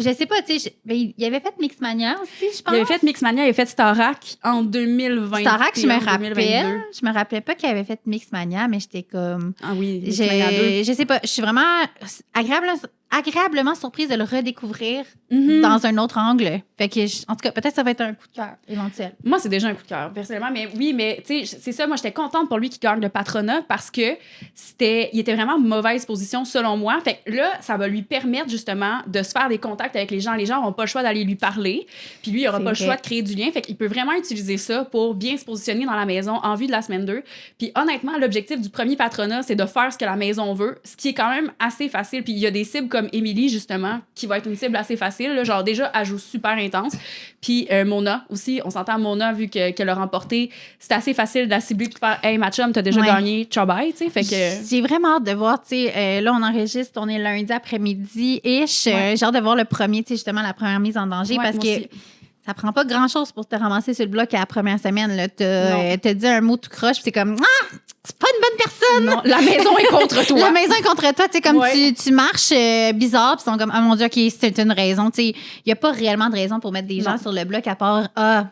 Je sais pas, tu sais. Ben, il avait fait Mixmania aussi, je pense. Il avait fait Mixmania, il avait fait Starac en 2020. Starac, je me rappelle. Je me rappelais pas qu'il avait fait Mixmania, mais j'étais comme. Ah oui, Mixmania 2. Je sais pas. Je suis vraiment agréablement surprise de le redécouvrir Mhm. dans un autre angle. Fait que, en tout cas, peut-être ça va être un coup de cœur éventuel. Moi, c'est déjà un coup de cœur, personnellement. Mais oui, mais tu sais, c'est ça. Moi, j'étais contente pour lui qui gagne le patronat parce que il était vraiment en mauvaise position, selon moi. Fait que là, ça va lui permettre, justement, de se faire des contacts avec les gens. Les gens n'auront pas le choix d'aller lui parler. Puis lui, il n'aura C'est pas le vrai. choix de créer du lien. Fait qu'il peut vraiment utiliser ça pour bien se positionner dans la maison en vue de la semaine 2. Puis honnêtement, l'objectif du premier patronat, c'est de faire ce que la maison veut, ce qui est quand même assez facile. Puis il y a des cibles comme Émilie, justement, qui va être une cible assez facile. Là. Genre, déjà, elle joue super intense. Puis Mona aussi, on s'entend Mona, vu qu'elle a remporté, c'est assez facile de la cibler puis de faire « Hey, ma chum, t'as déjà Ouais. gagné, ciao bye », tu sais. Fait que... J'ai vraiment hâte de voir, tu sais, là, on enregistre, on est lundi après-midi-ish. Ouais. J'ai hâte de voir le premier, tu sais, justement, la première mise en danger Ouais, parce moi que aussi. ça prend pas grand-chose pour te ramasser sur le bloc à la première semaine. Là. Non. T'as dit un mot tout croche, puis c'est comme « Ah! C'est pas une bonne personne! » Non, la maison est contre toi. La maison est contre toi, tu sais, comme Ouais. tu marches bizarre, puis ils sont comme, ah mon Dieu, OK, c'est une raison. Tu sais, il n'y a pas réellement de raison pour mettre des gens Non. sur le bloc à part, ah.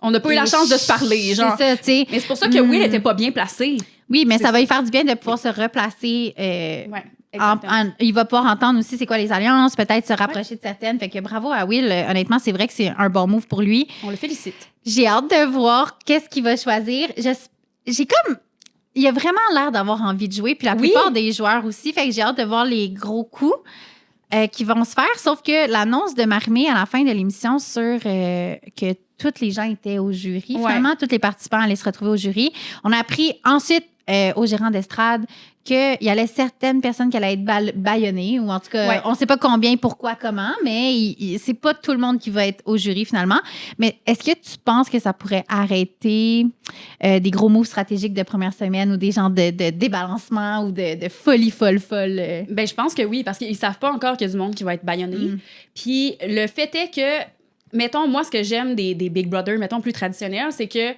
On n'a pas eu la chance de se parler, genre. C'est ça, tu sais. Mais c'est pour ça que Will était pas bien placé. Oui, mais c'est ça va lui faire du bien de pouvoir se replacer. Ouais, exactement. Il va pouvoir entendre aussi c'est quoi les alliances, peut-être se rapprocher de certaines. Fait que bravo à Will. Honnêtement, c'est vrai que c'est un bon move pour lui. On le félicite. J'ai hâte de voir qu'est-ce qu'il va choisir. J'ai comme. Il a vraiment l'air d'avoir envie de jouer, puis la Oui. plupart des joueurs aussi. Fait que j'ai hâte de voir les gros coups qui vont se faire. Sauf que l'annonce de Marie-Mé à la fin de l'émission sur que tous les gens étaient au jury, Ouais. finalement, tous les participants allaient se retrouver au jury. On a appris ensuite au gérant d'estrade qu'il y allait certaines personnes qui allaient être bâillonnées, ou en tout cas, Ouais. on ne sait pas combien, pourquoi, comment, mais c'est pas tout le monde qui va être au jury finalement. Mais est-ce que tu penses que ça pourrait arrêter des gros moves stratégiques de première semaine ou des genres de débalancement ou de folie folle? Ben, je pense que oui, parce qu'ils savent pas encore qu'il y a du monde qui va être bâillonné. Mm. Puis le fait est que, mettons, moi, ce que j'aime des Big Brother, mettons, plus traditionnels, c'est que,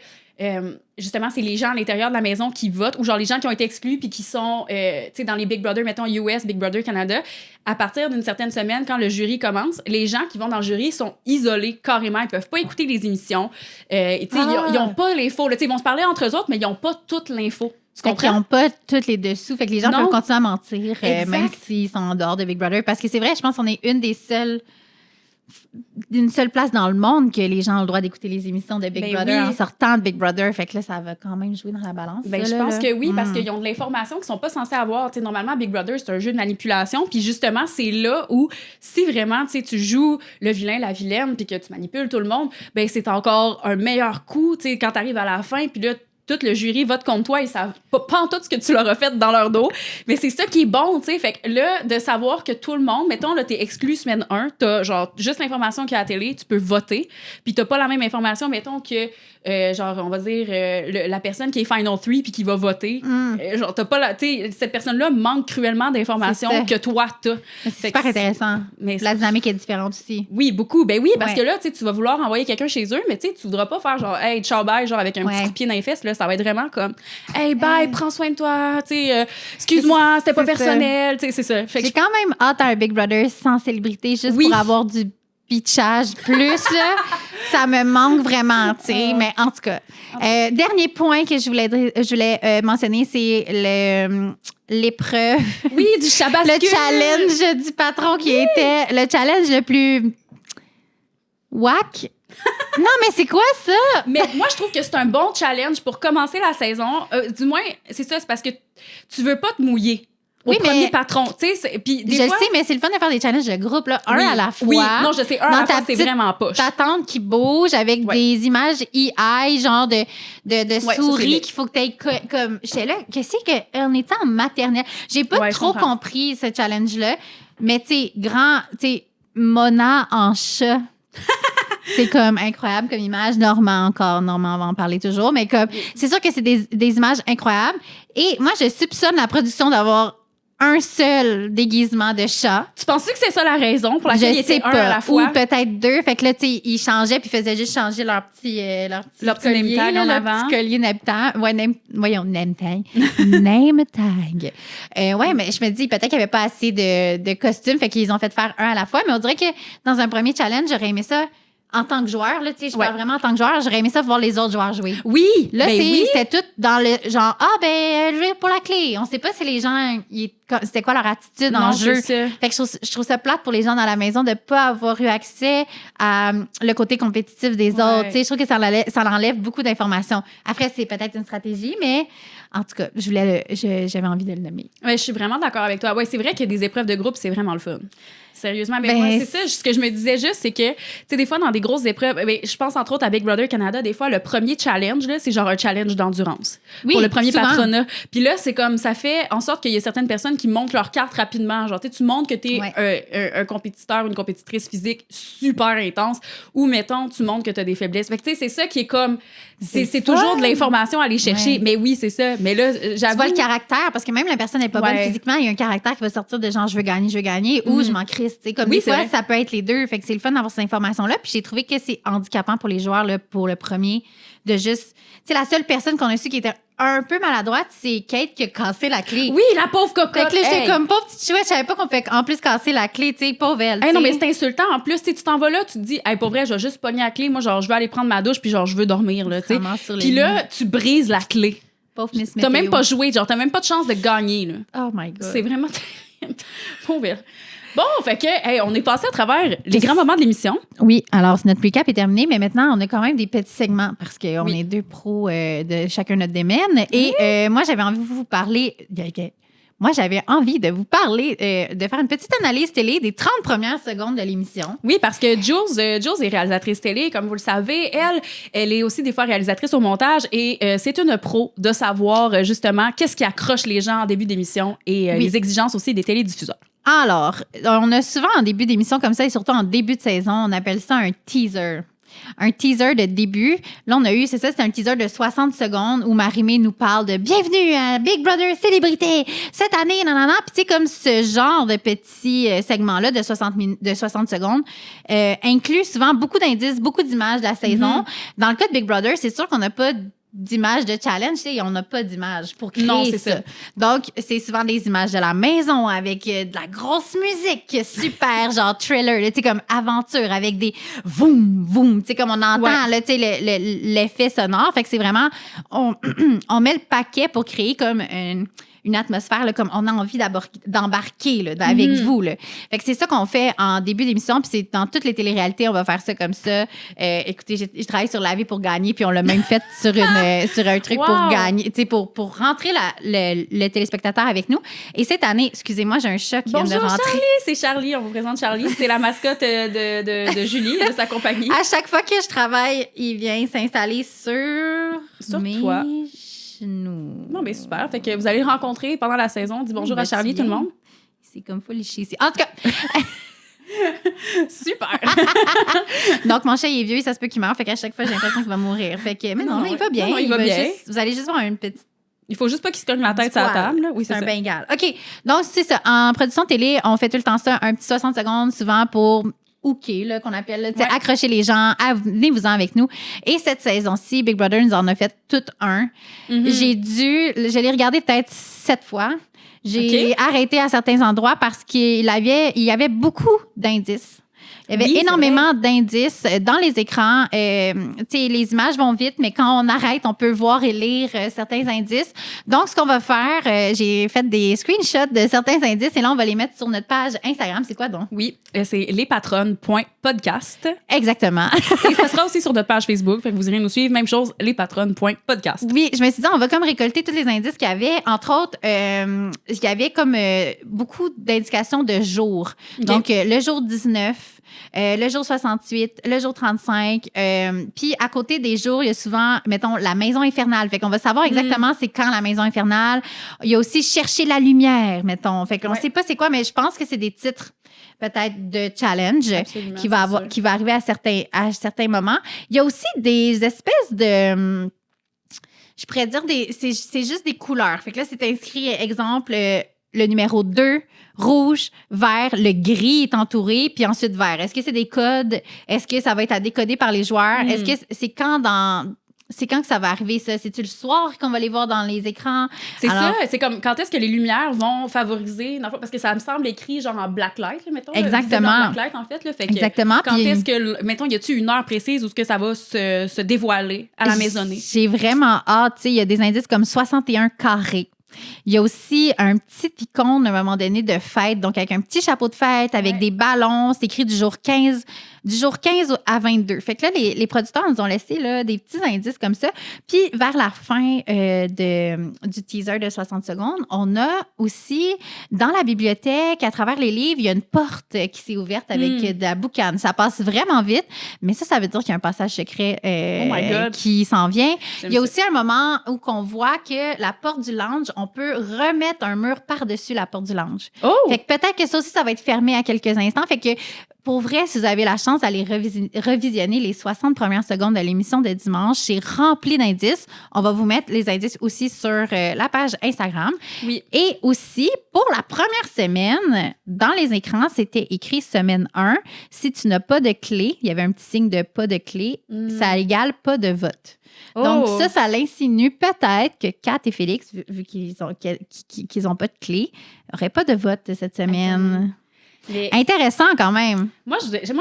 justement, c'est les gens à l'intérieur de la maison qui votent, ou genre les gens qui ont été exclus puis qui sont, tu sais, dans les Big Brother, mettons, US, Big Brother Canada, à partir d'une certaine semaine, quand le jury commence, les gens qui vont dans le jury sont isolés carrément. Ils peuvent pas écouter les émissions. Tu sais, ils ont pas l'info. Là. Tu sais, ils vont se parler entre eux autres, mais ils ont pas toute l'info. Tu Fait qu'ils comprends? n'ont pas tous les dessous. Fait que les gens Non. peuvent continuer à mentir, Exact. même s'ils sont en dehors de Big Brother. Parce que c'est vrai, je pense qu'on est une des seules d'une seule place dans le monde que les gens ont le droit d'écouter les émissions de Big Brother en sortant de Big Brother. Fait que là, ça va quand même jouer dans la balance. Je pense que oui, parce qu'ils ont de l'information qu'ils sont pas censés avoir. T'sais, normalement, Big Brother, c'est un jeu de manipulation. Puis justement, c'est là où, si vraiment tu joues le vilain, la vilaine, puis que tu manipules tout le monde, ben c'est encore un meilleur coup quand t'arrives à la fin. Puis là, tout le jury vote contre toi, ils savent pas en tout ce que tu leur as fait dans leur dos. Mais c'est ça qui est bon, tu sais. Fait que là, de savoir que tout le monde, mettons, là, t'es exclu semaine 1, t'as genre juste l'information qu'il y a à la télé, tu peux voter. Puis t'as pas la même information, mettons, que, genre, on va dire, la personne qui est Final 3 puis qui va voter. Genre, t'as pas tu sais, cette personne-là manque cruellement d'informations que toi, t'as. C'est super intéressant. Mais la dynamique est différente aussi. Oui, beaucoup. Ben oui, parce que là, tu vas vouloir envoyer quelqu'un chez eux, mais tu voudras pas faire genre, hey, ciao, bye, genre, avec un petit coup de pied dans les fesses, là. Ça va être vraiment comme hey bye, prends soin de toi, tu sais, excuse-moi, c'était pas personnel, tu sais, c'est ça. J'ai quand même hâte à un Big Brother sans célébrité juste pour avoir du pitchage plus là. Ça me manque vraiment, tu sais, mais en tout cas. Dernier point que je voulais mentionner, c'est l'épreuve. Oui, du chabascule. Le challenge du patron qui était le challenge le plus whack. Non, mais c'est quoi ça? Mais moi, je trouve que c'est un bon challenge pour commencer la saison. Du moins, c'est ça, c'est parce que tu veux pas te mouiller au premier patron. Puis des fois, sais, mais c'est le fun de faire des challenges de groupe, là, un à la fois. Oui, non, je sais, un à la fois, c'est vraiment poche. Ta tante qui bouge avec des images AI, genre de souris qu'il faut que tu aies comme... J'étais là, qu'est-ce qu'on était en maternelle? J'ai pas trop compris ce challenge-là, mais tu sais, Mona en chat... C'est comme incroyable comme image. Normand, on va en parler toujours. Mais comme, c'est sûr que c'est des images incroyables. Et moi, je soupçonne la production d'avoir un seul déguisement de chat. Tu penses que c'est ça la raison pour laquelle il était un à la fois? Ou peut-être deux. Fait que là, tu sais, ils changeaient puis ils faisaient juste changer leur petit collier, leur petit collier name tag. Ouais, name tag. Name tag. Ouais, mais je me dis, peut-être qu'il n'y avait pas assez de costumes. Fait qu'ils ont fait faire un à la fois. Mais on dirait que dans un premier challenge, j'aurais aimé ça en tant que joueur, là, tu sais, je parle vraiment en tant que joueur, j'aurais aimé ça voir les autres joueurs jouer. Oui! Là, c'était tout dans le genre, jouer pour la clé. On sait pas si les gens, c'était quoi leur attitude en jeu. Fait que je trouve ça plate pour les gens dans la maison de pas avoir eu accès à le côté compétitif des autres. Tu sais, je trouve que ça enlève beaucoup d'informations. Après, c'est peut-être une stratégie, mais en tout cas, j'avais envie de le nommer. Ouais, je suis vraiment d'accord avec toi. Ouais, c'est vrai que des épreuves de groupe, c'est vraiment le fun. Sérieusement, mais moi, c'est ça. Ce que je me disais juste, c'est que, tu sais, des fois, dans des grosses épreuves, je pense entre autres à Big Brother Canada, des fois, le premier challenge, là, c'est genre un challenge d'endurance. Oui, pour le premier patronat. Puis là, c'est comme, ça fait en sorte qu'il y a certaines personnes qui montrent leur carte rapidement. Genre, tu montres que t'es un compétiteur ou une compétitrice physique super intense, ou, mettons, tu montres que t'as des faiblesses. Fait que, tu sais, c'est ça qui est comme, c'est toujours de l'information à aller chercher. Mais oui, c'est ça. Mais là, j'avoue. Tu vois le caractère, parce que même la personne n'est pas bonne physiquement, il y a un caractère qui va sortir de genre, je veux gagner, ou je m'en crisse. Comme des fois, ça peut être les deux. Fait que c'est le fun d'avoir ces informations-là. Puis j'ai trouvé que c'est handicapant pour les joueurs, là, pour le premier, de juste... Tu sais, la seule personne qu'on a su qui était un peu maladroite, c'est Kate qui a cassé la clé. Oui, la pauvre cocotte. Fait que là, j'étais comme pauvre petite chouette. Je savais pas qu'on fait en plus casser la clé, tu sais, pauvre elle. Non, mais c'est insultant. En plus, tu t'en vas là, tu te dis, pour vrai, je vais juste pogner la clé. Moi, genre, je vais aller prendre ma douche, puis genre, je veux dormir, là, tu sais. Puis là, tu brises la clé. Pauvre Miss Météo. T'as même pas joué, genre, t'as même pas de chance de gagner, là. Oh my God. C'est vraiment... Pauvre. Bon, fait que, on est passé à travers les grands moments de l'émission. Oui, alors notre recap est terminé, mais maintenant, on a quand même des petits segments parce qu'on est deux pros de chacun notre domaine. Et moi, j'avais envie de vous parler... de faire une petite analyse télé des 30 premières secondes de l'émission. Oui, parce que Jules est réalisatrice télé, comme vous le savez. Elle est aussi des fois réalisatrice au montage et c'est une pro de savoir justement qu'est-ce qui accroche les gens en début d'émission et les exigences aussi des télédiffuseurs. Alors, on a souvent en début d'émission comme ça et surtout en début de saison, on appelle ça un teaser. Un teaser de début. Là, on a eu, c'est un teaser de 60 secondes où Marie-Mé nous parle de « Bienvenue à Big Brother Célébrité! Cette année, nanana! » Puis tu sais, comme ce genre de petit segment-là de 60 secondes inclut souvent beaucoup d'indices, beaucoup d'images de la saison. Dans le cas de Big Brother, c'est sûr qu'on n'a pas d'images de challenge, tu sais, on n'a pas d'images pour créer non, c'est ça. Donc, c'est souvent des images de la maison avec de la grosse musique super, genre thriller, tu sais, comme aventure avec des voum, voum, tu sais, comme on entend, là, tu sais, l'effet sonore. Fait que c'est vraiment, on met le paquet pour créer comme une atmosphère, là, comme on a envie d'embarquer là, avec vous. Là. Fait que c'est ça qu'on fait en début d'émission, puis c'est dans toutes les téléréalités, on va faire ça comme ça. Écoutez, je travaille sur La vie pour gagner, puis on l'a même fait sur un truc pour gagner, tu sais, pour rentrer le téléspectateur avec nous. Et cette année, excusez-moi, j'ai un chat qui vient de rentrer. Charlie, c'est Charlie, on vous présente Charlie. C'est la mascotte de Julie, de sa compagnie. À chaque fois que je travaille, il vient s'installer sur mes toi. genoux. Non, mais super. Fait que vous allez le rencontrer pendant la saison. Dis bonjour à Charlie, tout le monde. C'est comme full liché ici. En tout cas... Super! Donc, mon chat, il est vieux, ça se peut qu'il meure. Fait qu'à chaque fois, j'ai l'impression qu'il va mourir. Fait que, mais non, il va bien. Non, il va bien. Vous allez juste voir une petite... Il faut juste pas qu'il se cogne la tête sur la table. Là. Oui, c'est un bengale. OK. Donc, c'est ça. En production télé, on fait tout le temps ça, un petit 60 secondes, souvent pour hooker, là, qu'on appelle, là, accrocher les gens, venez-vous-en avec nous. Et cette saison-ci, Big Brother nous en a fait tout un. Je l'ai regardé peut-être 7 fois. J'ai arrêté à certains endroits parce qu'il y avait beaucoup d'indices. Il y avait énormément d'indices dans les écrans. Les images vont vite, mais quand on arrête, on peut voir et lire certains indices. Donc, ce qu'on va faire, j'ai fait des screenshots de certains indices et là, on va les mettre sur notre page Instagram. C'est quoi donc? Oui, c'est lespatronnes.podcast. Exactement. Et ça sera aussi sur notre page Facebook. Fait que vous irez nous suivre. Même chose, lespatronnes.podcast. Oui, je me suis dit, on va comme récolter tous les indices qu'il y avait. Entre autres, il y avait comme beaucoup d'indications de jours. Okay. Donc, le jour 19, le jour 68, le jour 35. Puis, à côté des jours, il y a souvent, mettons, la maison infernale. Fait qu'on va savoir exactement c'est quand la maison infernale. Il y a aussi chercher la lumière, mettons. Fait qu'on ne sait pas c'est quoi, mais je pense que c'est des titres peut-être de challenge qui va arriver à certains moments. Il y a aussi des espèces de... Je pourrais dire, c'est juste des couleurs. Fait que là, c'est inscrit, exemple, le numéro 2, rouge, vert, le gris est entouré, puis ensuite vert. Est-ce que c'est des codes? Est-ce que ça va être à décoder par les joueurs? Est-ce que c'est quand que ça va arriver, ça? C'est-tu le soir qu'on va les voir dans les écrans? C'est ça. C'est comme quand est-ce que les lumières vont favoriser... Parce que ça me semble écrit genre en blacklight, mettons. Exactement. Blacklight, en fait. Là, fait que exactement. Quand est-ce que... Mettons, y a-tu une heure précise où ce que ça va se dévoiler à la maisonnée? J'ai vraiment hâte. Il y a des indices comme 61 carrés. Il y a aussi un petit icône à un moment donné de fête, donc avec un petit chapeau de fête, avec des ballons. C'est écrit du jour 15 à 22. Fait que là, les producteurs nous ont laissé là, des petits indices comme ça. Puis vers la fin du teaser de 60 secondes, on a aussi dans la bibliothèque, à travers les livres, il y a une porte qui s'est ouverte avec de la boucane. Ça passe vraiment vite, mais ça veut dire qu'il y a un passage secret qui s'en vient. Il y a aussi un moment où on voit que la porte du lounge, on peut remettre un mur par-dessus la porte du lounge. Oh! Fait que peut-être que ça aussi, ça va être fermé à quelques instants. Fait que pour vrai, si vous avez la chance d'aller revisionner les 60 premières secondes de l'émission de dimanche, c'est rempli d'indices. On va vous mettre les indices aussi sur la page Instagram. Oui. Et aussi, pour la première semaine, dans les écrans, c'était écrit semaine 1. Si tu n'as pas de clé, il y avait un petit signe de pas de clé, ça égale pas de vote. Donc, ça l'insinue peut-être que Kat et Félix, vu qu'ils ont pas de clé, n'auraient pas de vote cette semaine. Intéressant quand même. Moi,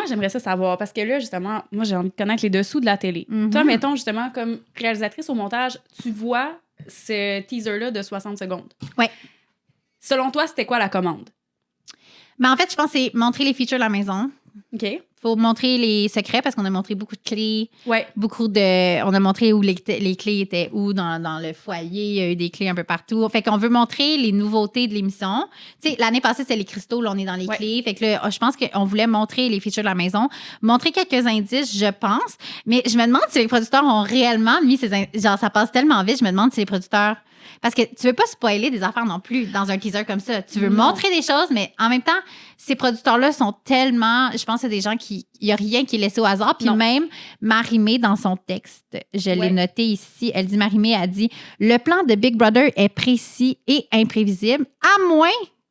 j'aimerais ça savoir parce que là, justement, moi, j'ai envie de connaître les dessous de la télé. Toi, mettons, justement, comme réalisatrice au montage, tu vois ce teaser-là de 60 secondes. Oui. Selon toi, c'était quoi la commande? En fait, je pense que c'est montrer les features de la maison. OK. Faut montrer les secrets parce qu'on a montré beaucoup de clés. Ouais. On a montré où les clés étaient où dans le foyer. Il y a eu des clés un peu partout. Fait qu'on veut montrer les nouveautés de l'émission. Tu sais, l'année passée, c'était les cristaux. Là, on est dans les clés. Fait que là, je pense qu'on voulait montrer les features de la maison. Montrer quelques indices, je pense. Mais je me demande si les producteurs ont réellement mis ces indices. Genre, ça passe tellement vite. Je me demande si les producteurs... Parce que tu veux pas spoiler des affaires non plus dans un teaser comme ça. Tu veux montrer des choses, mais en même temps, ces producteurs-là sont tellement... Je pense que c'est des gens qui... Il n'y a rien qui est laissé au hasard. Puis même, Marie-Mé, dans son texte, je l'ai noté ici, elle dit, Marie-Mé a dit, « Le plan de Big Brother est précis et imprévisible, à moins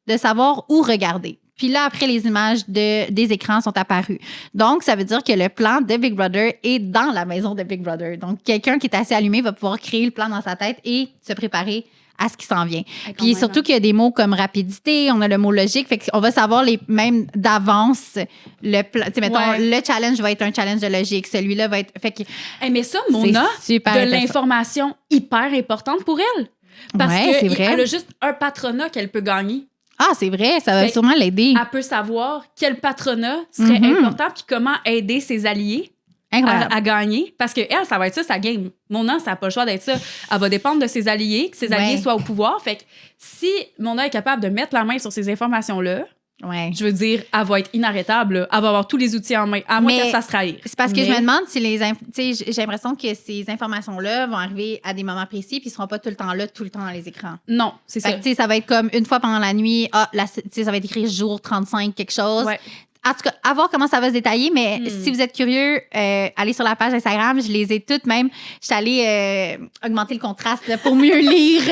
de savoir où regarder. » Puis là, après, les images des écrans sont apparues. Donc, ça veut dire que le plan de Big Brother est dans la maison de Big Brother. Donc, quelqu'un qui est assez allumé va pouvoir créer le plan dans sa tête et se préparer à ce qui s'en vient. Puis surtout qu'il y a des mots comme rapidité, on a le mot logique, fait qu'on va savoir même d'avance le plan. Tu sais, mettons, le challenge va être un challenge de logique, celui-là va être... Fait que mais ça, Mona, de l'information hyper importante pour elle. Parce Ouais, c'est vrai. qu'elle a juste un patronat qu'elle peut gagner. Ah, c'est vrai, ça va Fait sûrement l'aider. Elle peut savoir quel patronat serait important puis comment aider ses alliés Incroyable. à gagner. Parce que elle, ça va être ça, sa game. Mona, ça n'a pas le choix d'être ça. Elle va dépendre de ses alliés, que ses alliés soient au pouvoir. Fait que si Mona est capable de mettre la main sur ces informations-là, Ouais. je veux dire, elle va être inarrêtable. Là. Elle va avoir tous les outils en main, à moins qu'elle se fasse trahir. C'est parce que je me demande si tu sais, j'ai l'impression que ces informations-là vont arriver à des moments précis puis ils seront pas tout le temps là, tout le temps dans les écrans. Non, c'est ça. Fait que, tu sais, ça va être comme une fois pendant la nuit, tu sais, ça va être écrit jour 35, quelque chose. Ouais. En tout cas, à voir comment ça va se détailler, mais si vous êtes curieux, allez sur la page Instagram. Je les ai toutes, même. Je suis allée augmenter le contraste là, pour mieux lire.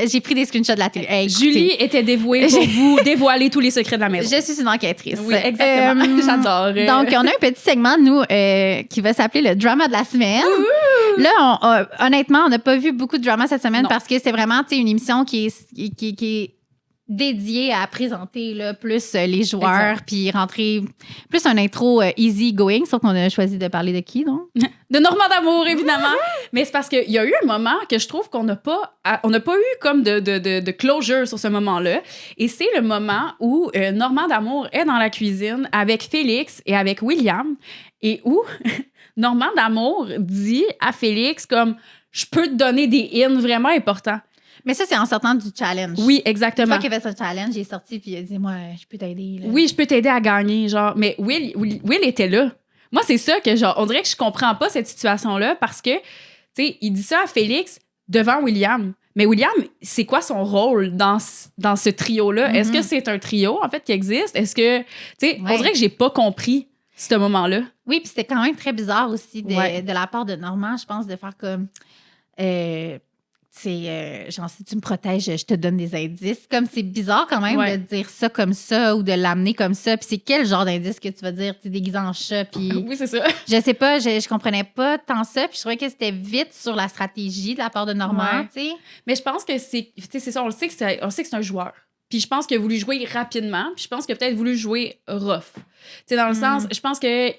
J'ai pris des screenshots de la télé. Hey, Julie était dévouée pour vous dévoiler tous les secrets de la maison. Je suis une enquêtrice. Oui, exactement. J'adore. Donc, on a un petit segment, nous, qui va s'appeler le drama de la semaine. Là, honnêtement, on n'a pas vu beaucoup de drama cette semaine parce que c'est vraiment une émission qui est dédiée à présenter là, plus les joueurs, puis rentrer plus un intro easy going, sauf qu'on a choisi de parler de qui, non? De Normand d'Amour, évidemment. Mais c'est parce qu'il y a eu un moment que je trouve qu'on n'a pas eu comme de closure sur ce moment-là. Et c'est le moment où Normand d'Amour est dans la cuisine avec Félix et avec William et où Normand d'Amour dit à Félix comme « Je peux te donner des hints vraiment importants. » Mais ça, c'est en sortant du challenge. Oui, Une exactement. fois qu'il a fait ce challenge, il est sorti puis il a dit « Moi, je peux t'aider. » Oui, je peux t'aider à gagner, genre. Mais Will était là. Moi, c'est ça que, genre, on dirait que je comprends pas cette situation-là parce que, tu sais, il dit ça à Félix devant William. Mais William, c'est quoi son rôle dans ce trio-là? Est-ce que c'est un trio, en fait, qui existe? Est-ce que, tu sais, on dirait que j'ai pas compris ce moment-là. Oui, puis c'était quand même très bizarre aussi de la part de Normand, je pense, de faire comme... genre, si tu me protèges, je te donne des indices. Comme c'est bizarre quand même de dire ça comme ça ou de l'amener comme ça. Puis c'est quel genre d'indice que tu vas dire? Tu es déguisé en chat. Puis oui, c'est ça. Je sais pas, je comprenais pas tant ça. Puis je trouvais que c'était vite sur la stratégie de la part de Normand, tu sais. Mais je pense que c'est ça, on sait que c'est un joueur. Puis je pense qu'il a voulu jouer rapidement. Puis je pense qu'il a peut-être voulu jouer rough. Tu sais, dans le sens, je pense que tu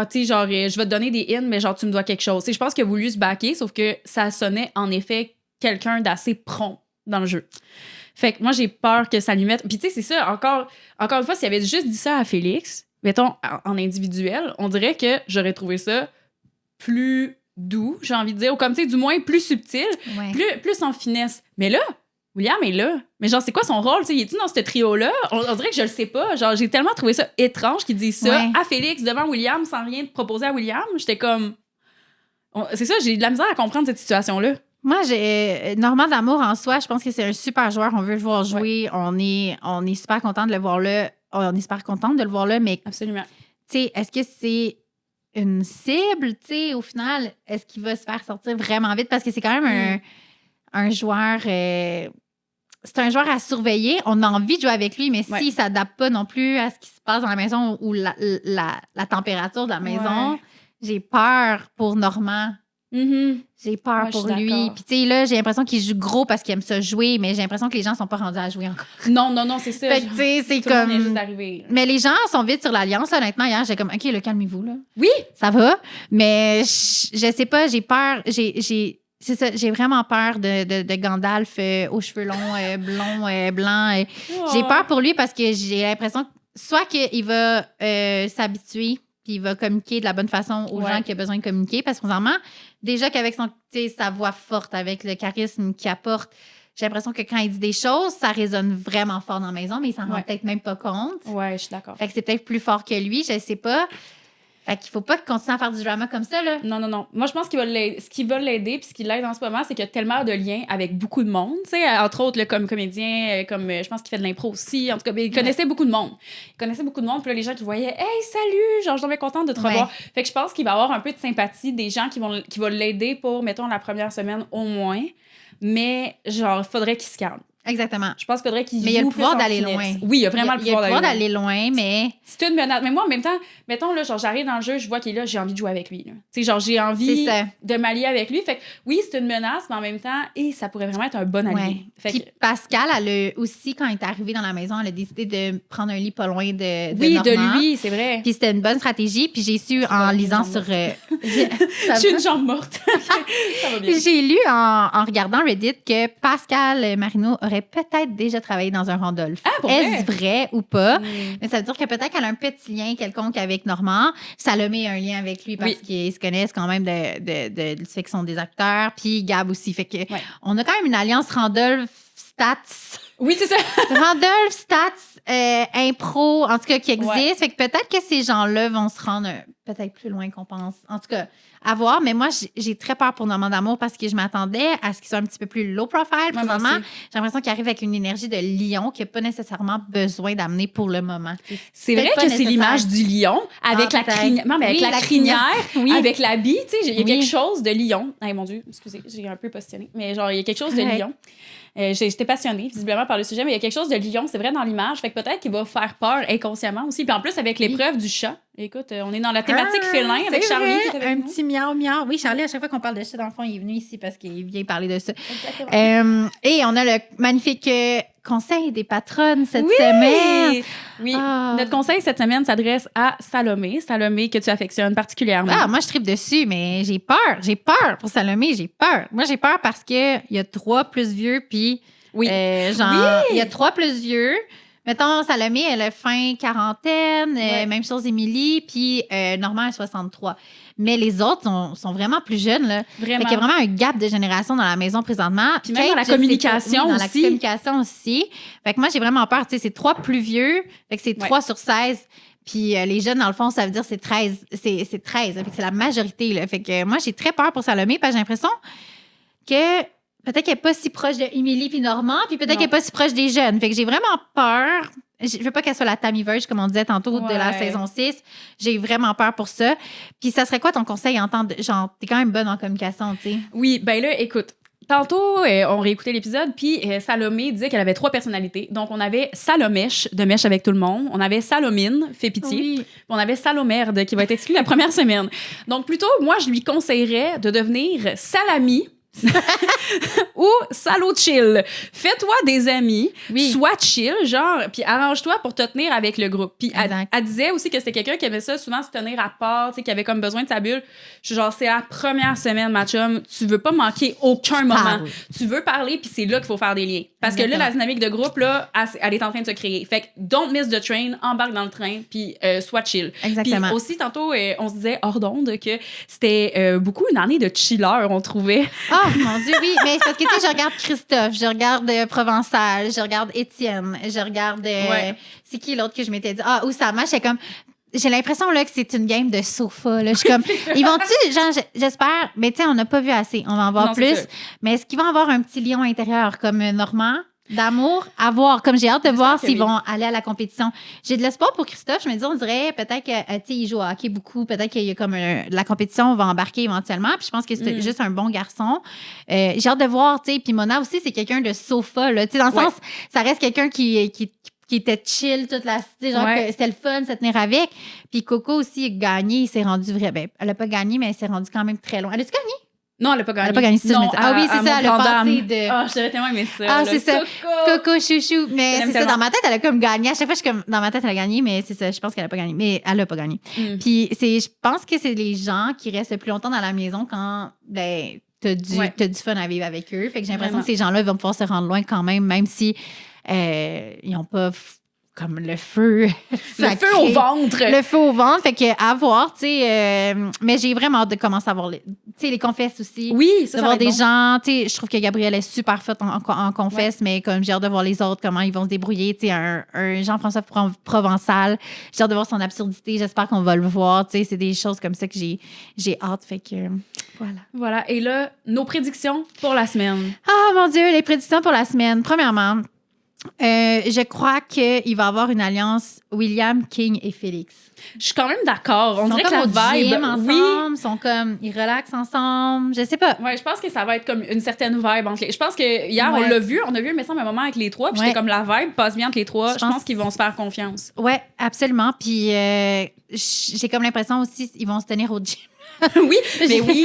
sais, genre, je vais te donner des hints, mais genre, tu me dois quelque chose. Tu sais, je pense qu'il a voulu se backer, sauf que ça sonnait en effet quelqu'un d'assez prompt dans le jeu. Fait que moi, j'ai peur que ça lui mette... Puis tu sais, c'est ça, encore une fois, s'il avait juste dit ça à Félix, mettons, en individuel, on dirait que j'aurais trouvé ça plus doux, j'ai envie de dire, ou comme, tu sais, du moins plus subtil, plus en finesse. Mais là, William est là. Mais genre, c'est quoi son rôle? Il est-tu dans ce trio-là? On dirait que je le sais pas. Genre, j'ai tellement trouvé ça étrange qu'il dise ça à Félix devant William sans rien proposer à William. J'étais comme... C'est ça, j'ai de la misère à comprendre cette situation-là. Moi, Normand d'Amour en soi, je pense que c'est un super joueur. On veut le voir jouer. On est super content de le voir là. On est super contente de le voir là, mais... Absolument. Tu sais, est-ce que c'est une cible, tu sais, au final? Est-ce qu'il va se faire sortir vraiment vite? Parce que c'est quand même un joueur... c'est un joueur à surveiller. On a envie de jouer avec lui, mais s'il ne s'adapte pas non plus à ce qui se passe dans la maison ou la température de la maison, j'ai peur pour Normand. J'ai peur pour lui. Puis, tu sais, là, j'ai l'impression qu'il joue gros parce qu'il aime ça jouer, mais j'ai l'impression que les gens ne sont pas rendus à jouer encore. Non, c'est ça. Fait que, tu sais, c'est comme. Est juste arrivé. Mais les gens sont vite sur l'Alliance, honnêtement. Hier, j'ai comme, OK, là, calmez-vous, là. Oui. Ça va. Mais je sais pas, j'ai peur. C'est ça, j'ai vraiment peur de Gandalf aux cheveux longs, blonds, blancs. J'ai peur pour lui parce que j'ai l'impression que soit qu'il va s'habituer puis il va communiquer de la bonne façon aux gens qui ont besoin de communiquer. Parce que, vraiment, déjà qu'avec sa voix forte, avec le charisme qu'il apporte, j'ai l'impression que quand il dit des choses, ça résonne vraiment fort dans la maison, mais il s'en rend peut-être même pas compte. Ouais, je suis d'accord. Fait que c'est peut-être plus fort que lui, je sais pas. Fait qu'il faut pas qu'il continue à faire du drama comme ça, là. Non. Moi, je pense ce qui va l'aider puis ce qui l'aide en ce moment, c'est qu'il y a tellement de liens avec beaucoup de monde. Tu sais, entre autres, là, comme comédien, comme je pense qu'il fait de l'impro aussi. En tout cas, il connaissait beaucoup de monde. Puis là, les gens qui voyaient « Hey, salut! » Genre, je suis contente de te revoir. Fait que je pense qu'il va avoir un peu de sympathie des gens qui vont l'aider pour, mettons, la première semaine au moins. Mais, genre, il faudrait qu'il se calme. Exactement. Je pense qu'il faudrait qu'il joue. Mais il y a le pouvoir d'aller loin. Oui, il y a vraiment le pouvoir d'aller loin, mais... C'est une menace. Mais moi, en même temps, mettons, là, genre, j'arrive dans le jeu, je vois qu'il est là, j'ai envie de jouer avec lui. Tu sais, genre, j'ai envie de m'allier avec lui. Fait que, oui, c'est une menace, mais en même temps, ça pourrait vraiment être un bon allié. Fait Puis Pascal, elle a aussi, quand elle est arrivée dans la maison, elle a décidé de prendre un lit pas loin de oui, Normand. de lui, c'est vrai. Puis c'était une bonne stratégie. Puis j'ai su en lisant sur Je suis une jambe morte. Ça va bien. J'ai lu en regardant Reddit que Pascal Marino aurait peut-être déjà travaillé dans un Randolph. Ah, pour Est-ce vrai? vrai ou pas? Mais ça veut dire que peut-être qu'elle a un petit lien quelconque avec Normand. Salomé a un lien avec lui parce qu'ils se connaissent quand même du fait qu'ils sont des acteurs. Puis Gab aussi. Fait que on a quand même une alliance Randolph Stats. Oui, c'est ça. Randolph Stats Impro, en tout cas, qui existe. Fait que peut-être que ces gens-là vont se rendre peut-être plus loin qu'on pense. En tout cas, à voir. Mais moi, j'ai très peur pour Normand d'Amour parce que je m'attendais à ce qu'il soit un petit peu plus low profile. Présentement, j'ai l'impression qu'il arrive avec une énergie de lion qu'il n'a pas nécessairement besoin d'amener pour le moment. C'est vrai que c'est l'image du lion avec la crinière. Non, mais avec la crinière, avec l'habit. Tu sais, il y a quelque chose de lion. Hey, mon Dieu, excusez, j'ai un peu positionné. Mais genre, il y a quelque chose de lion. J'étais passionnée, visiblement, par le sujet, mais il y a quelque chose de lion, c'est vrai, dans l'image. Fait que peut-être qu'il va faire peur inconsciemment aussi. Puis en plus, avec l'épreuve du chat. Écoute, on est dans la thématique félin avec Charlie qui est avec nous. Petit miaou-miaou. Oui, Charlie, à chaque fois qu'on parle de chat, dans le fond, il est venu ici parce qu'il vient parler de ça. Exactement. Et on a le magnifique conseil des patronnes cette semaine. Oui, notre conseil cette semaine s'adresse à Salomé. Salomé que tu affectionnes particulièrement. Ah, moi, je tripe dessus, mais j'ai peur. J'ai peur pour Salomé, j'ai peur. Moi, j'ai peur parce qu'il y a 3 plus vieux, puis il y a 3 plus vieux. Mettons, Salomé, elle a fin quarantaine, même chose Émilie, puis Normand, elle a 63. Mais les autres sont vraiment plus jeunes, là. Vraiment. Fait qu'il y a vraiment un gap de génération dans la maison présentement. Puis même dans la communication aussi. Dans la communication aussi. Fait que moi, j'ai vraiment peur. Tu sais, c'est 3 plus vieux. Fait que c'est 3 sur 16. Puis les jeunes, dans le fond, ça veut dire c'est 13. C'est 13. Fait que c'est la majorité, là. Fait que moi, j'ai très peur pour Salomé parce que j'ai l'impression que peut-être qu'elle n'est pas si proche de Émilie puis Normand, puis peut-être qu'elle n'est pas si proche des jeunes. Fait que j'ai vraiment peur. Je veux pas qu'elle soit la Tammy Verge, comme on disait tantôt, de la saison 6. J'ai vraiment peur pour ça. Puis ça serait quoi ton conseil en temps de... Genre, t'es quand même bonne en communication, tu sais. Oui, ben là, écoute, tantôt, on réécoutait l'épisode, puis Salomé disait qu'elle avait 3 personnalités. Donc, on avait Salomèche, de Mèche avec tout le monde. On avait Salomine, fait pitié. Oui. Puis on avait Salomerde, qui va être exclue la première semaine. Donc, plutôt, moi, je lui conseillerais de devenir Salami, ou salaud chill. Fais-toi des amis, sois chill, genre, puis arrange-toi pour te tenir avec le groupe. Puis elle disait aussi que c'était quelqu'un qui aimait ça souvent se tenir à part, tu sais, qui avait comme besoin de sa bulle. Je suis genre, c'est la première semaine, ma chum, tu veux pas manquer aucun moment. Tu veux parler, puis c'est là qu'il faut faire des liens. Parce que là, la dynamique de groupe, là, elle est en train de se créer. Fait que don't miss the train, embarque dans le train, puis sois chill. Exactement. Puis aussi, tantôt, on se disait hors d'onde que c'était beaucoup une année de chiller, on trouvait. Oh mon Dieu, oui. Mais c'est parce que, tu sais, je regarde Christophe, je regarde Provençal, je regarde Étienne, je regarde... c'est qui l'autre que je m'étais dit? Ah, Oussama, j'étais comme... J'ai l'impression là, que c'est une game de sofa. Là. Je suis comme, ils vont-tu, genre, j'espère, mais tu sais, on n'a pas vu assez. On va en voir plus. Mais est-ce qu'ils vont avoir un petit lion intérieur comme Normand? D'amour, à voir. Comme j'ai hâte de voir s'ils vont aller à la compétition. J'ai de l'espoir pour Christophe. Je me dis, on dirait peut-être qu'il joue au hockey beaucoup. Peut-être qu'il y a comme la compétition, on va embarquer éventuellement. Puis je pense que c'est juste un bon garçon. J'ai hâte de voir, tu sais. Puis Mona aussi, c'est quelqu'un de sofa, là. Tu sais, dans le sens, ça reste quelqu'un qui était chill toute la... Genre que c'était le fun de se tenir avec. Puis Coco aussi a gagné. Il s'est rendu vrai. Ben, elle n'a pas gagné, mais elle s'est rendue quand même très loin. Elle a-tu gagné? Non, elle n'a pas gagné. Elle n'a pas gagné, c'est ça. Ah oui, c'est ça, elle a passé de... Ah, j'aurais tellement aimé ça. Ah, c'est ça. Coco, chouchou. Mais c'est ça, dans ma tête, elle a comme gagné. À chaque fois, je suis comme, dans ma tête, elle a gagné, mais c'est ça, je pense qu'elle n'a pas gagné. Mais elle n'a pas gagné. Puis je pense que c'est les gens qui restent le plus longtemps dans la maison quand, ben, t'as du fun à vivre avec eux. Fait que j'ai l'impression que ces gens-là, ils vont pouvoir se rendre loin quand même si ils n'ont pas... comme le feu. Le feu au ventre. Le feu au ventre. Fait que à voir, tu sais. Mais j'ai vraiment hâte de commencer à voir les confesses aussi. Oui, ça de voir des bon. gens. Tu sais, je trouve que Gabrielle est super forte en confesse, mais comme j'ai hâte de voir les autres, comment ils vont se débrouiller. Tu sais, un Jean-François Provençal. J'ai hâte de voir son absurdité. J'espère qu'on va le voir. Tu sais, c'est des choses comme ça que j'ai hâte. Fait que voilà. Voilà. Et là, nos prédictions pour la semaine. Ah, mon Dieu, les prédictions pour la semaine. Premièrement, je crois qu'il va y avoir une alliance William, King et Félix. Je suis quand même d'accord. On dirait que la vibe... ensemble, sont comme... Ils relaxent ensemble. Je sais pas. Ouais, je pense que ça va être comme une certaine vibe entre les... Je pense que hier, on l'a vu. On a vu, mais ça, un moment avec les 3. Puis j'étais comme la vibe passe bien entre les 3. Je pense qu'ils vont se faire confiance. Ouais, absolument. Puis j'ai comme l'impression aussi qu'ils vont se tenir au gym. Oui,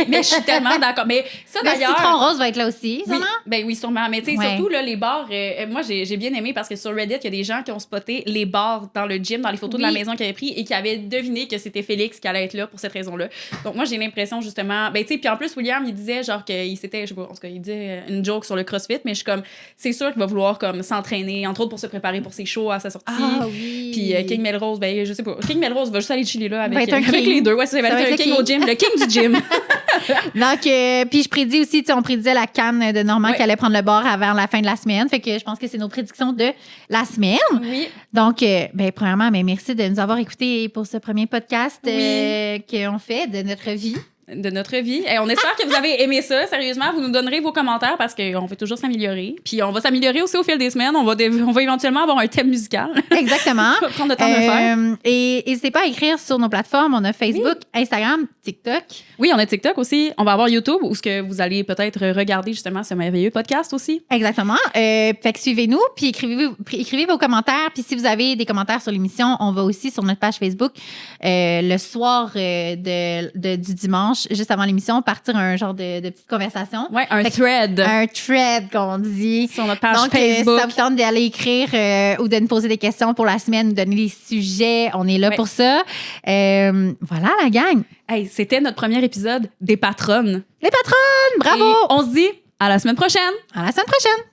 mais je suis tellement d'accord. Mais ça, Le d'ailleurs... citron rose va être là aussi, Oui, sûrement? ben oui, sûrement. Mais tu sais, Ouais. surtout, là, les bars, moi, j'ai bien aimé parce que sur Reddit, il y a des gens qui ont spoté les bars dans le gym, dans les photos de la maison qu'ils avaient pris et qui avaient deviné que c'était Félix qui allait être là pour cette raison-là. Donc, moi, j'ai l'impression, justement... Ben, tu sais, puis en plus, William, il disait, genre, qu'il s'était... Je sais pas, en tout cas, il disait une joke sur le CrossFit, mais je suis comme... C'est sûr qu'il va vouloir, comme, s'entraîner, entre autres, pour se préparer pour ses shows à sa sortie. Ah oui. Puis King Melrose, ben, je sais pas. King Melrose va juste aller chiller là Va être un avec king. les deux. Ouais, ça va être un king au gym. Le king du gym. Donc, puis je prédis aussi, on prédisait la canne de Normand qui allait prendre le bord avant la fin de la semaine. Fait que je pense que c'est nos prédictions de la semaine. Oui. Donc, premièrement, merci de nous avoir écoutés pour ce premier podcast qu'on fait de notre vie. De notre vie. Et on espère que vous avez aimé ça. Sérieusement, vous nous donnerez vos commentaires parce qu'on veut toujours s'améliorer. Puis on va s'améliorer aussi au fil des semaines. On va éventuellement avoir un thème musical. Exactement. On va prendre le temps de le faire. Et n'hésitez pas à écrire sur nos plateformes. On a Facebook, Instagram, TikTok. Oui, on a TikTok aussi. On va avoir YouTube où ce que vous allez peut-être regarder justement ce merveilleux podcast aussi. Exactement. Fait que suivez-nous, puis écrivez vos commentaires. Puis si vous avez des commentaires sur l'émission, on va aussi sur notre page Facebook le soir du dimanche, juste avant l'émission, partir un genre de petite conversation. Ouais, un thread. Un thread, qu'on dit. Sur notre page Donc, Facebook. si ça vous tente d'aller écrire ou de nous poser des questions pour la semaine, nous donner des sujets, on est là pour ça. Voilà, la gang. Hey, c'était notre premier épisode des patronnes. Les patronnes, bravo! Et on se dit à la semaine prochaine. À la semaine prochaine.